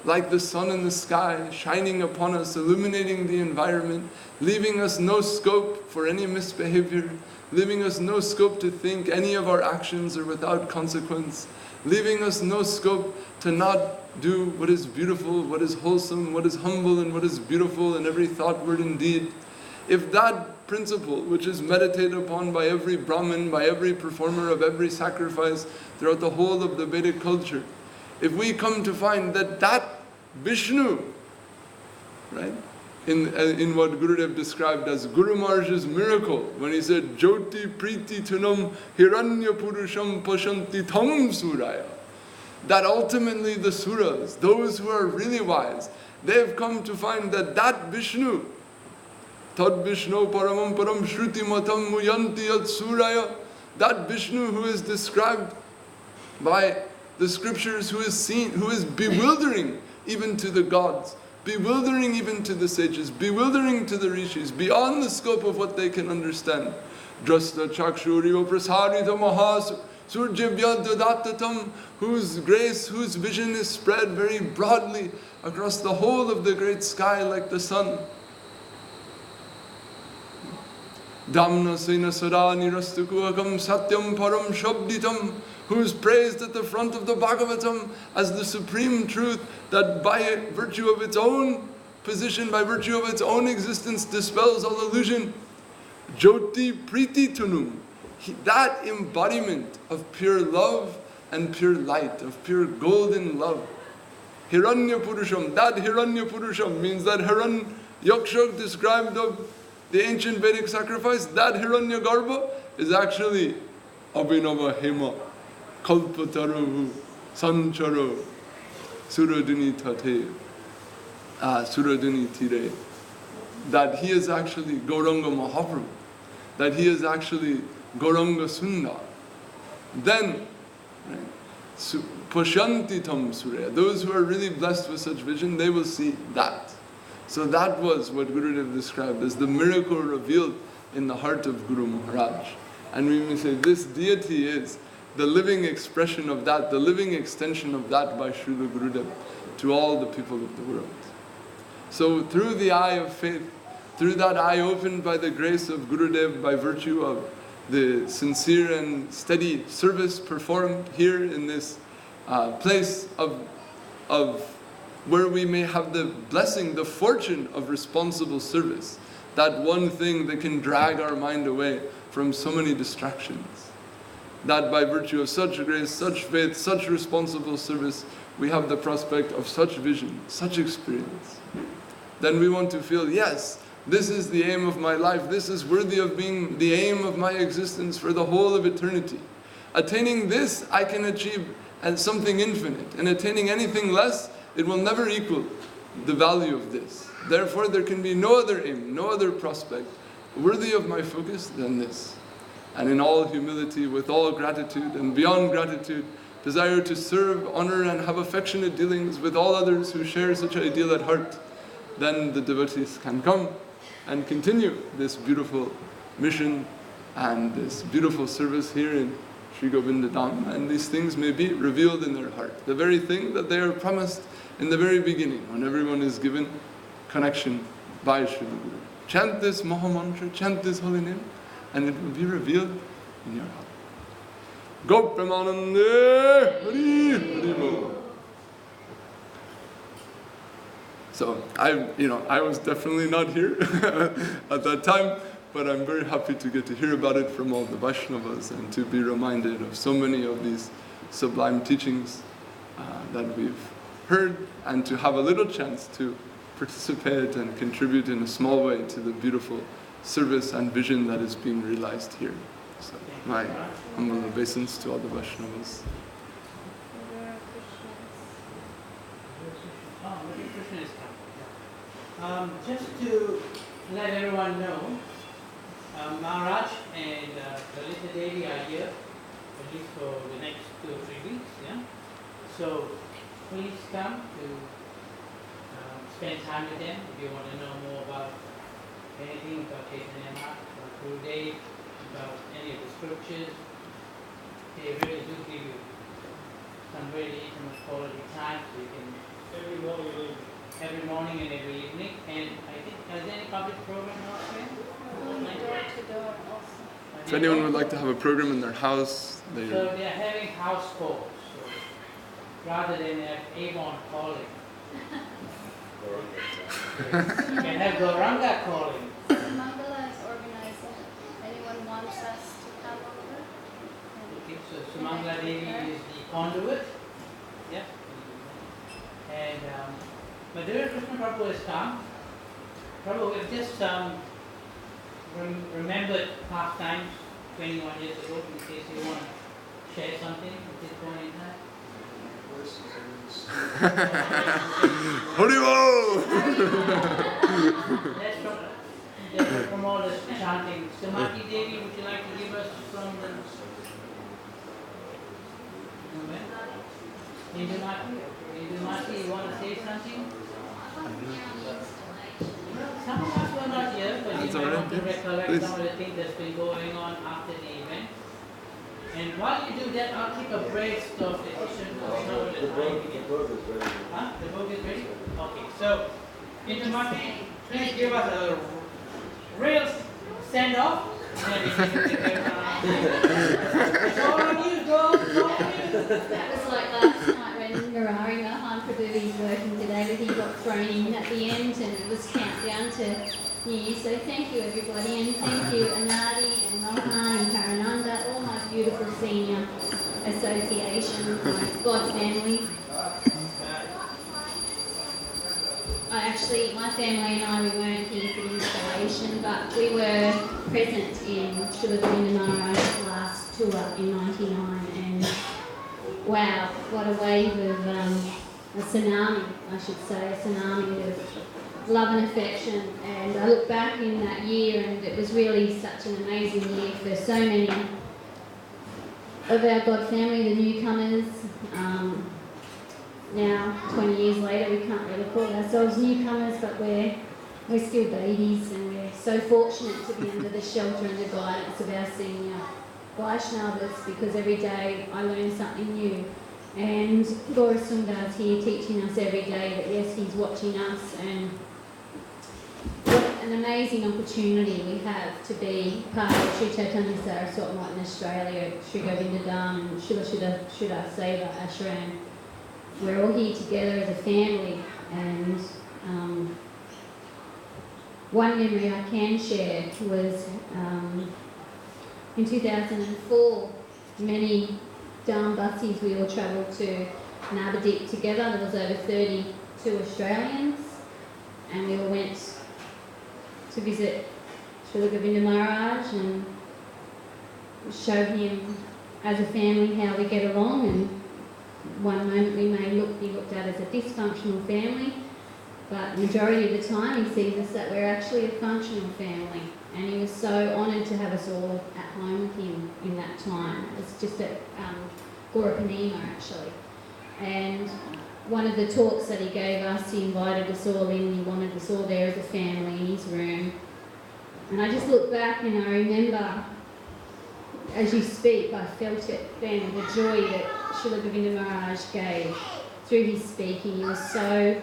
like the sun in the sky, shining upon us, illuminating the environment, leaving us no scope for any misbehavior, leaving us no scope to think any of our actions are without consequence, leaving us no scope to not do what is beautiful, what is wholesome, what is humble, and what is beautiful in every thought, word, and deed. If that principle, which is meditated upon by every Brahmin, by every performer of every sacrifice throughout the whole of the Vedic culture, if we come to find that that Vishnu, right, in what Gurudev described as Guru Maharaj's miracle, when he said, Jyoti Priti Tunam Hiranya Purusham Pashanti Tam Suraya, that ultimately the Suras, those who are really wise, they've come to find that that Vishnu, Tad Vishnu Paramam Param Shruti Matam Muyanti Yat Suraya, that Vishnu who is described by the scriptures, who is seen, who is bewildering even to the gods, bewildering even to the sages, bewildering to the rishis, beyond the scope of what they can understand. Drasta chakshuriva prasadita mahas surjibhya dadatatam, whose grace, whose vision is spread very broadly across the whole of the great sky like the sun. Dhamna sena sada nirastukuakam satyam param shabditam, who is praised at the front of the Bhagavatam as the supreme truth that by virtue of its own position, by virtue of its own existence, dispels all illusion. Jyoti priti tunum, that embodiment of pure love and pure light, of pure golden love. Hiranya Purusham, that Hiranya Purusham means that Yaksha described of the ancient Vedic sacrifice, that Hiranya Garbha is actually Abhinava Hema, Kalpataru, Sancharo, Suraduni Tate, Suraduni Tire. That he is actually Gauranga Mahaprabhu, that he is actually Gauranga Sundar. Then, Pashyanti Tam Surya, those who are really blessed with such vision, they will see that. So that was what Gurudev described as the miracle revealed in the heart of Guru Maharaj. And we may say this deity is the living expression of that, the living extension of that by Srila Gurudev to all the people of the world. So through the eye of faith, through that eye opened by the grace of Gurudev, by virtue of the sincere and steady service performed here in this place of where we may have the blessing, the fortune of responsible service, that one thing that can drag our mind away from so many distractions. That by virtue of such grace, such faith, such responsible service, we have the prospect of such vision, such experience. Then we want to feel, yes, this is the aim of my life, this is worthy of being the aim of my existence for the whole of eternity. Attaining this, I can achieve as something infinite, and attaining anything less, it will never equal the value of this. Therefore, there can be no other aim, no other prospect worthy of my focus than this. And in all humility, with all gratitude and beyond gratitude, desire to serve, honor and have affectionate dealings with all others who share such ideal at heart, then the devotees can come and continue this beautiful mission and this beautiful service here in Sri Govinda Dham, and these things may be revealed in their heart. The very thing that they are promised in the very beginning, when everyone is given connection by Sri Guru. Chant this Maha Mantra, chant this holy name, and it will be revealed in your heart. Go Pramanande Hari Hari Bol. So I was definitely not here at that time, but I'm very happy to get to hear about it from all the Vaishnavas and to be reminded of so many of these sublime teachings that we've heard, and to have a little chance to participate and contribute in a small way to the beautiful service and vision that is being realized here. So my humble obeisance to all the Vaishnavas. Just to let everyone know, Maharaj and Lalita Devi are here, at least for the next 2 or 3 weeks. Yeah? So please come to spend time with them if you want to know more about anything about Chaitanya Mahaprabhu, about Gurudev, about any of the scriptures. They really do give you some really intimate quality time, so you can every morning and every evening. And I think, is there any public program elsewhere? Door-to-door also. If anyone would like to have a program in their house, so they're having house calls, so rather than have Avon calling. You can have Gauranga calling. Mangala is organizing. Anyone wants us to come over? Okay, so Sumangala Devi is the conduit. Yeah. And Madhura Krishna Prabhu has come. Prabhu, we've just remembered past times 21 years ago, in case you want to share something at this point in time. Haribol! That's from all the chanting. Samati Devi, would you like to give us from the Indumati, you want to say something? want to recollect some of the things that's been going on after the event. And while you do that, I'll keep abreast of the edition of some of the book is ready. Huh? The book is ready? Okay, so Intimati, please give us a real send-off. It's all on you, girl. That was like last night when Murari Mahaprabhu was working today, but he got thrown in at the end and it was countdown to New Year. So thank you everybody, and thank you Anadi and Mohan and Parananda, all my beautiful senior association, my God family. My family and I, we weren't here for the installation, but we were present in Sri Govinda Dharam's last tour in '99, and wow, what a wave of a tsunami, I should say, a tsunami of love and affection. And I look back in that year, and it was really such an amazing year for so many of our God family, the newcomers. Now, 20 years later, we can't really call ourselves newcomers, but we're still babies, and we're so fortunate to be under the shelter and the guidance of our senior Vaishnavas, because every day I learn something new. And Gaurasundar's here teaching us every day that yes, he's watching us, and what an amazing opportunity we have to be part of Sri Chaitanya Saraswat Mat in Australia, Sri Govinda Dham and Srila Shuddha Seva Ashram. We're all here together as a family, and one memory I can share was in 2004, many Dham buses, we all travelled to Navadip together. There was over 32 Australians, and we all went to visit Srila Govinda Maharaj and showed him as a family how we get along. And one moment we may be looked at as a dysfunctional family, but majority of the time he sees us that we're actually a functional family. And he was so honoured to have us all at home with him in that time. It was just at Gaurapanima actually. And one of the talks that he gave us, he invited us all in, he wanted us all there as a family in his room. And I just look back and I remember, as you speak, I felt it then, the joy that Srila Govinda Maharaj gave through his speaking. He was so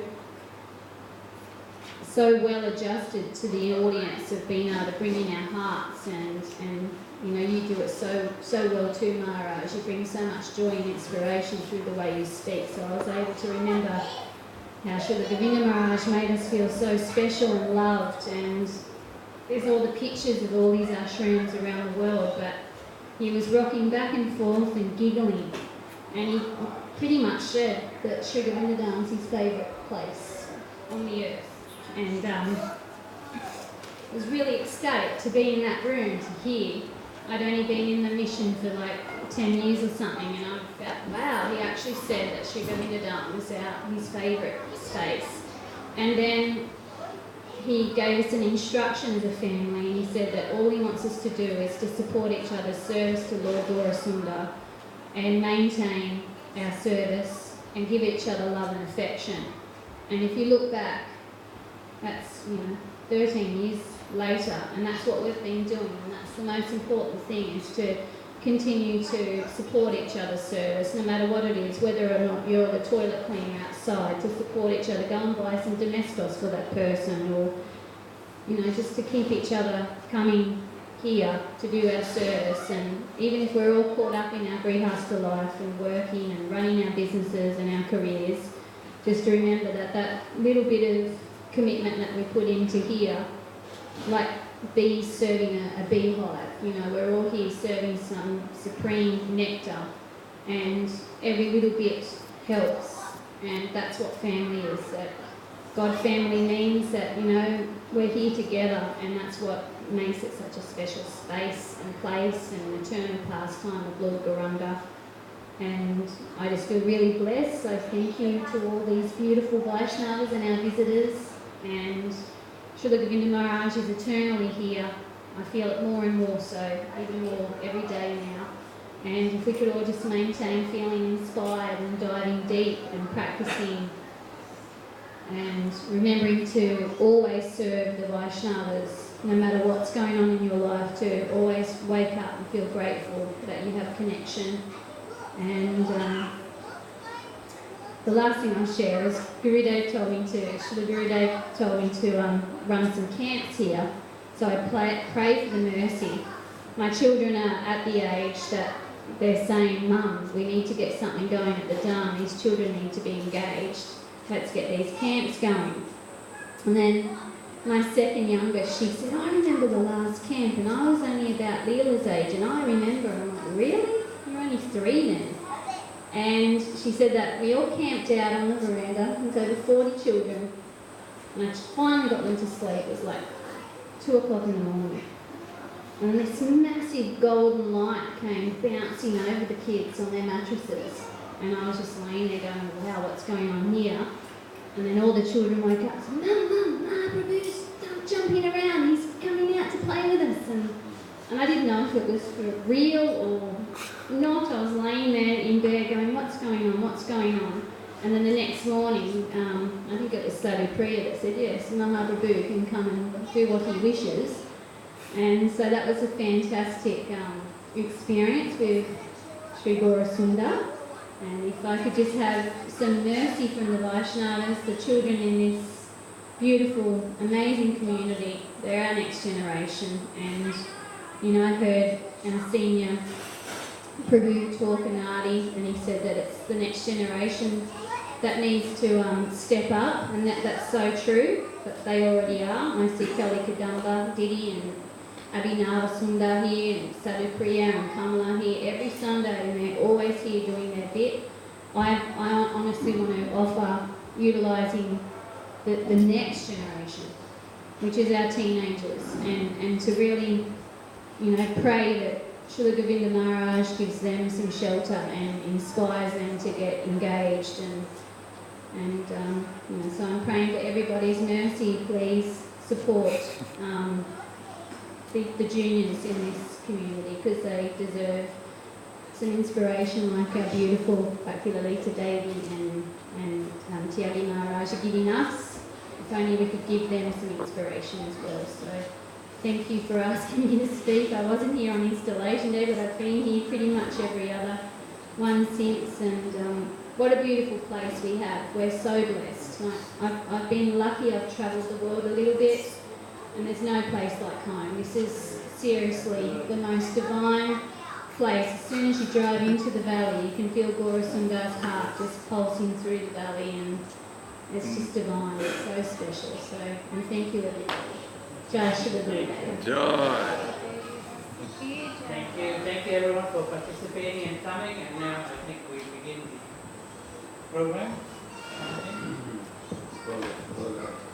well adjusted to the audience of being able to bring in our hearts, and you know, you do it so well too, Maharaj. You bring so much joy and inspiration through the way you speak. So I was able to remember how Srila Govinda Maharaj made us feel so special and loved, and there's all the pictures of all these ashrams around the world, but he was rocking back and forth and giggling, and he pretty much said that Sri Govinda Dham is his favourite place on the earth. And it was really ecstatic to be in that room to hear. I'd only been in the mission for like 10 years or something, and I felt, wow, he actually said that Sri Govinda Dham was his favourite space. And then he gave us an instruction as a family, and he said that all he wants us to do is to support each other's service to Lord Gaurasundar and maintain our service and give each other love and affection. And if you look back, that's 13 years later, and that's what we've been doing, and that's the most important thing, is to continue to support each other's service, no matter what it is, whether or not you're the toilet cleaner outside, to support each other, go and buy some domestos for that person, or just to keep each other coming here to do our service. And even if we're all caught up in our grihastha life and working and running our businesses and our careers, just to remember that little bit of commitment that we put into here, like bees serving a beehive, we're all here serving some supreme nectar, and every little bit helps. And that's what family is. That God family means that we're here together, and that's what makes it such a special space and place and an eternal pastime of Lord Gauranga. And I just feel really blessed. So thank you to all these beautiful Vaishnavas and our visitors. And Srila Govinda Maharaj is eternally here. I feel it more and more so, even more every day now. And if we could all just maintain feeling inspired and diving deep and practicing and remembering to always serve the Vaishnavas no matter what's going on in your life, to always wake up and feel grateful that you have connection. And the last thing I'll share is Srila Gurudev told me to run some camps here. So I pray for the mercy. My children are at the age that they're saying, Mum, we need to get something going at the Dham. These children need to be engaged. Let's get these camps going. And then my second youngest, she said, I remember the last camp, and I was only about Leela's age, and I remember. I'm like, really? You're only 3 then. And she said that we all camped out on the veranda, and so over 40 children, and I finally got them to sleep. It was like 2 o'clock in the morning. And this massive golden light came bouncing over the kids on their mattresses. And I was just laying there going, wow, what's going on here? And then all the children woke up and said, Mum, Prabhu's jumping around, he's coming out to play with us. And I didn't know if it was for real or not. I was laying there in bed going, what's going on, what's going on? And then the next morning, I think it was Sadhu Priya that said, yes, Mahaprabhu can come and do what he wishes. And so that was a fantastic experience with Sri Gaurasundar. And if I could just have some mercy from the Vaishnavas, the children in this beautiful, amazing community, they're our next generation. And, you know, I heard our senior Prabhu talk in Adi, and he said that it's the next generation that needs to step up, and that's so true, but they already are. I see Kelly Kadamba, Didi and Abhinava Sundar here, and Sadhu Priya and Kamala here every Sunday, and they're always here doing their bit. I honestly want to offer utilising the next generation, which is our teenagers, and to really, you know, pray that Srila Govinda Maharaj gives them some shelter and inspires them to get engaged, and you know, so I'm praying for everybody's mercy. Please support the juniors in this community, because they deserve some inspiration like our beautiful Bhakti Lalita Devi and Tyagi Maharaj are giving us. If only we could give them some inspiration as well. So thank you for asking me to speak. I wasn't here on installation day, but I've been here pretty much every other one since, and what a beautiful place we have. We're so blessed. I've been lucky. I've travelled the world a little bit, and there's no place like home. This is seriously the most divine place. As soon as you drive into the valley, you can feel Gaurasundar's heart just pulsing through the valley, and it's just divine. It's so special. So, and thank you everybody. Jai Shri Govinda. Joy. Thank you everyone for participating and coming, and now I think we begin the program.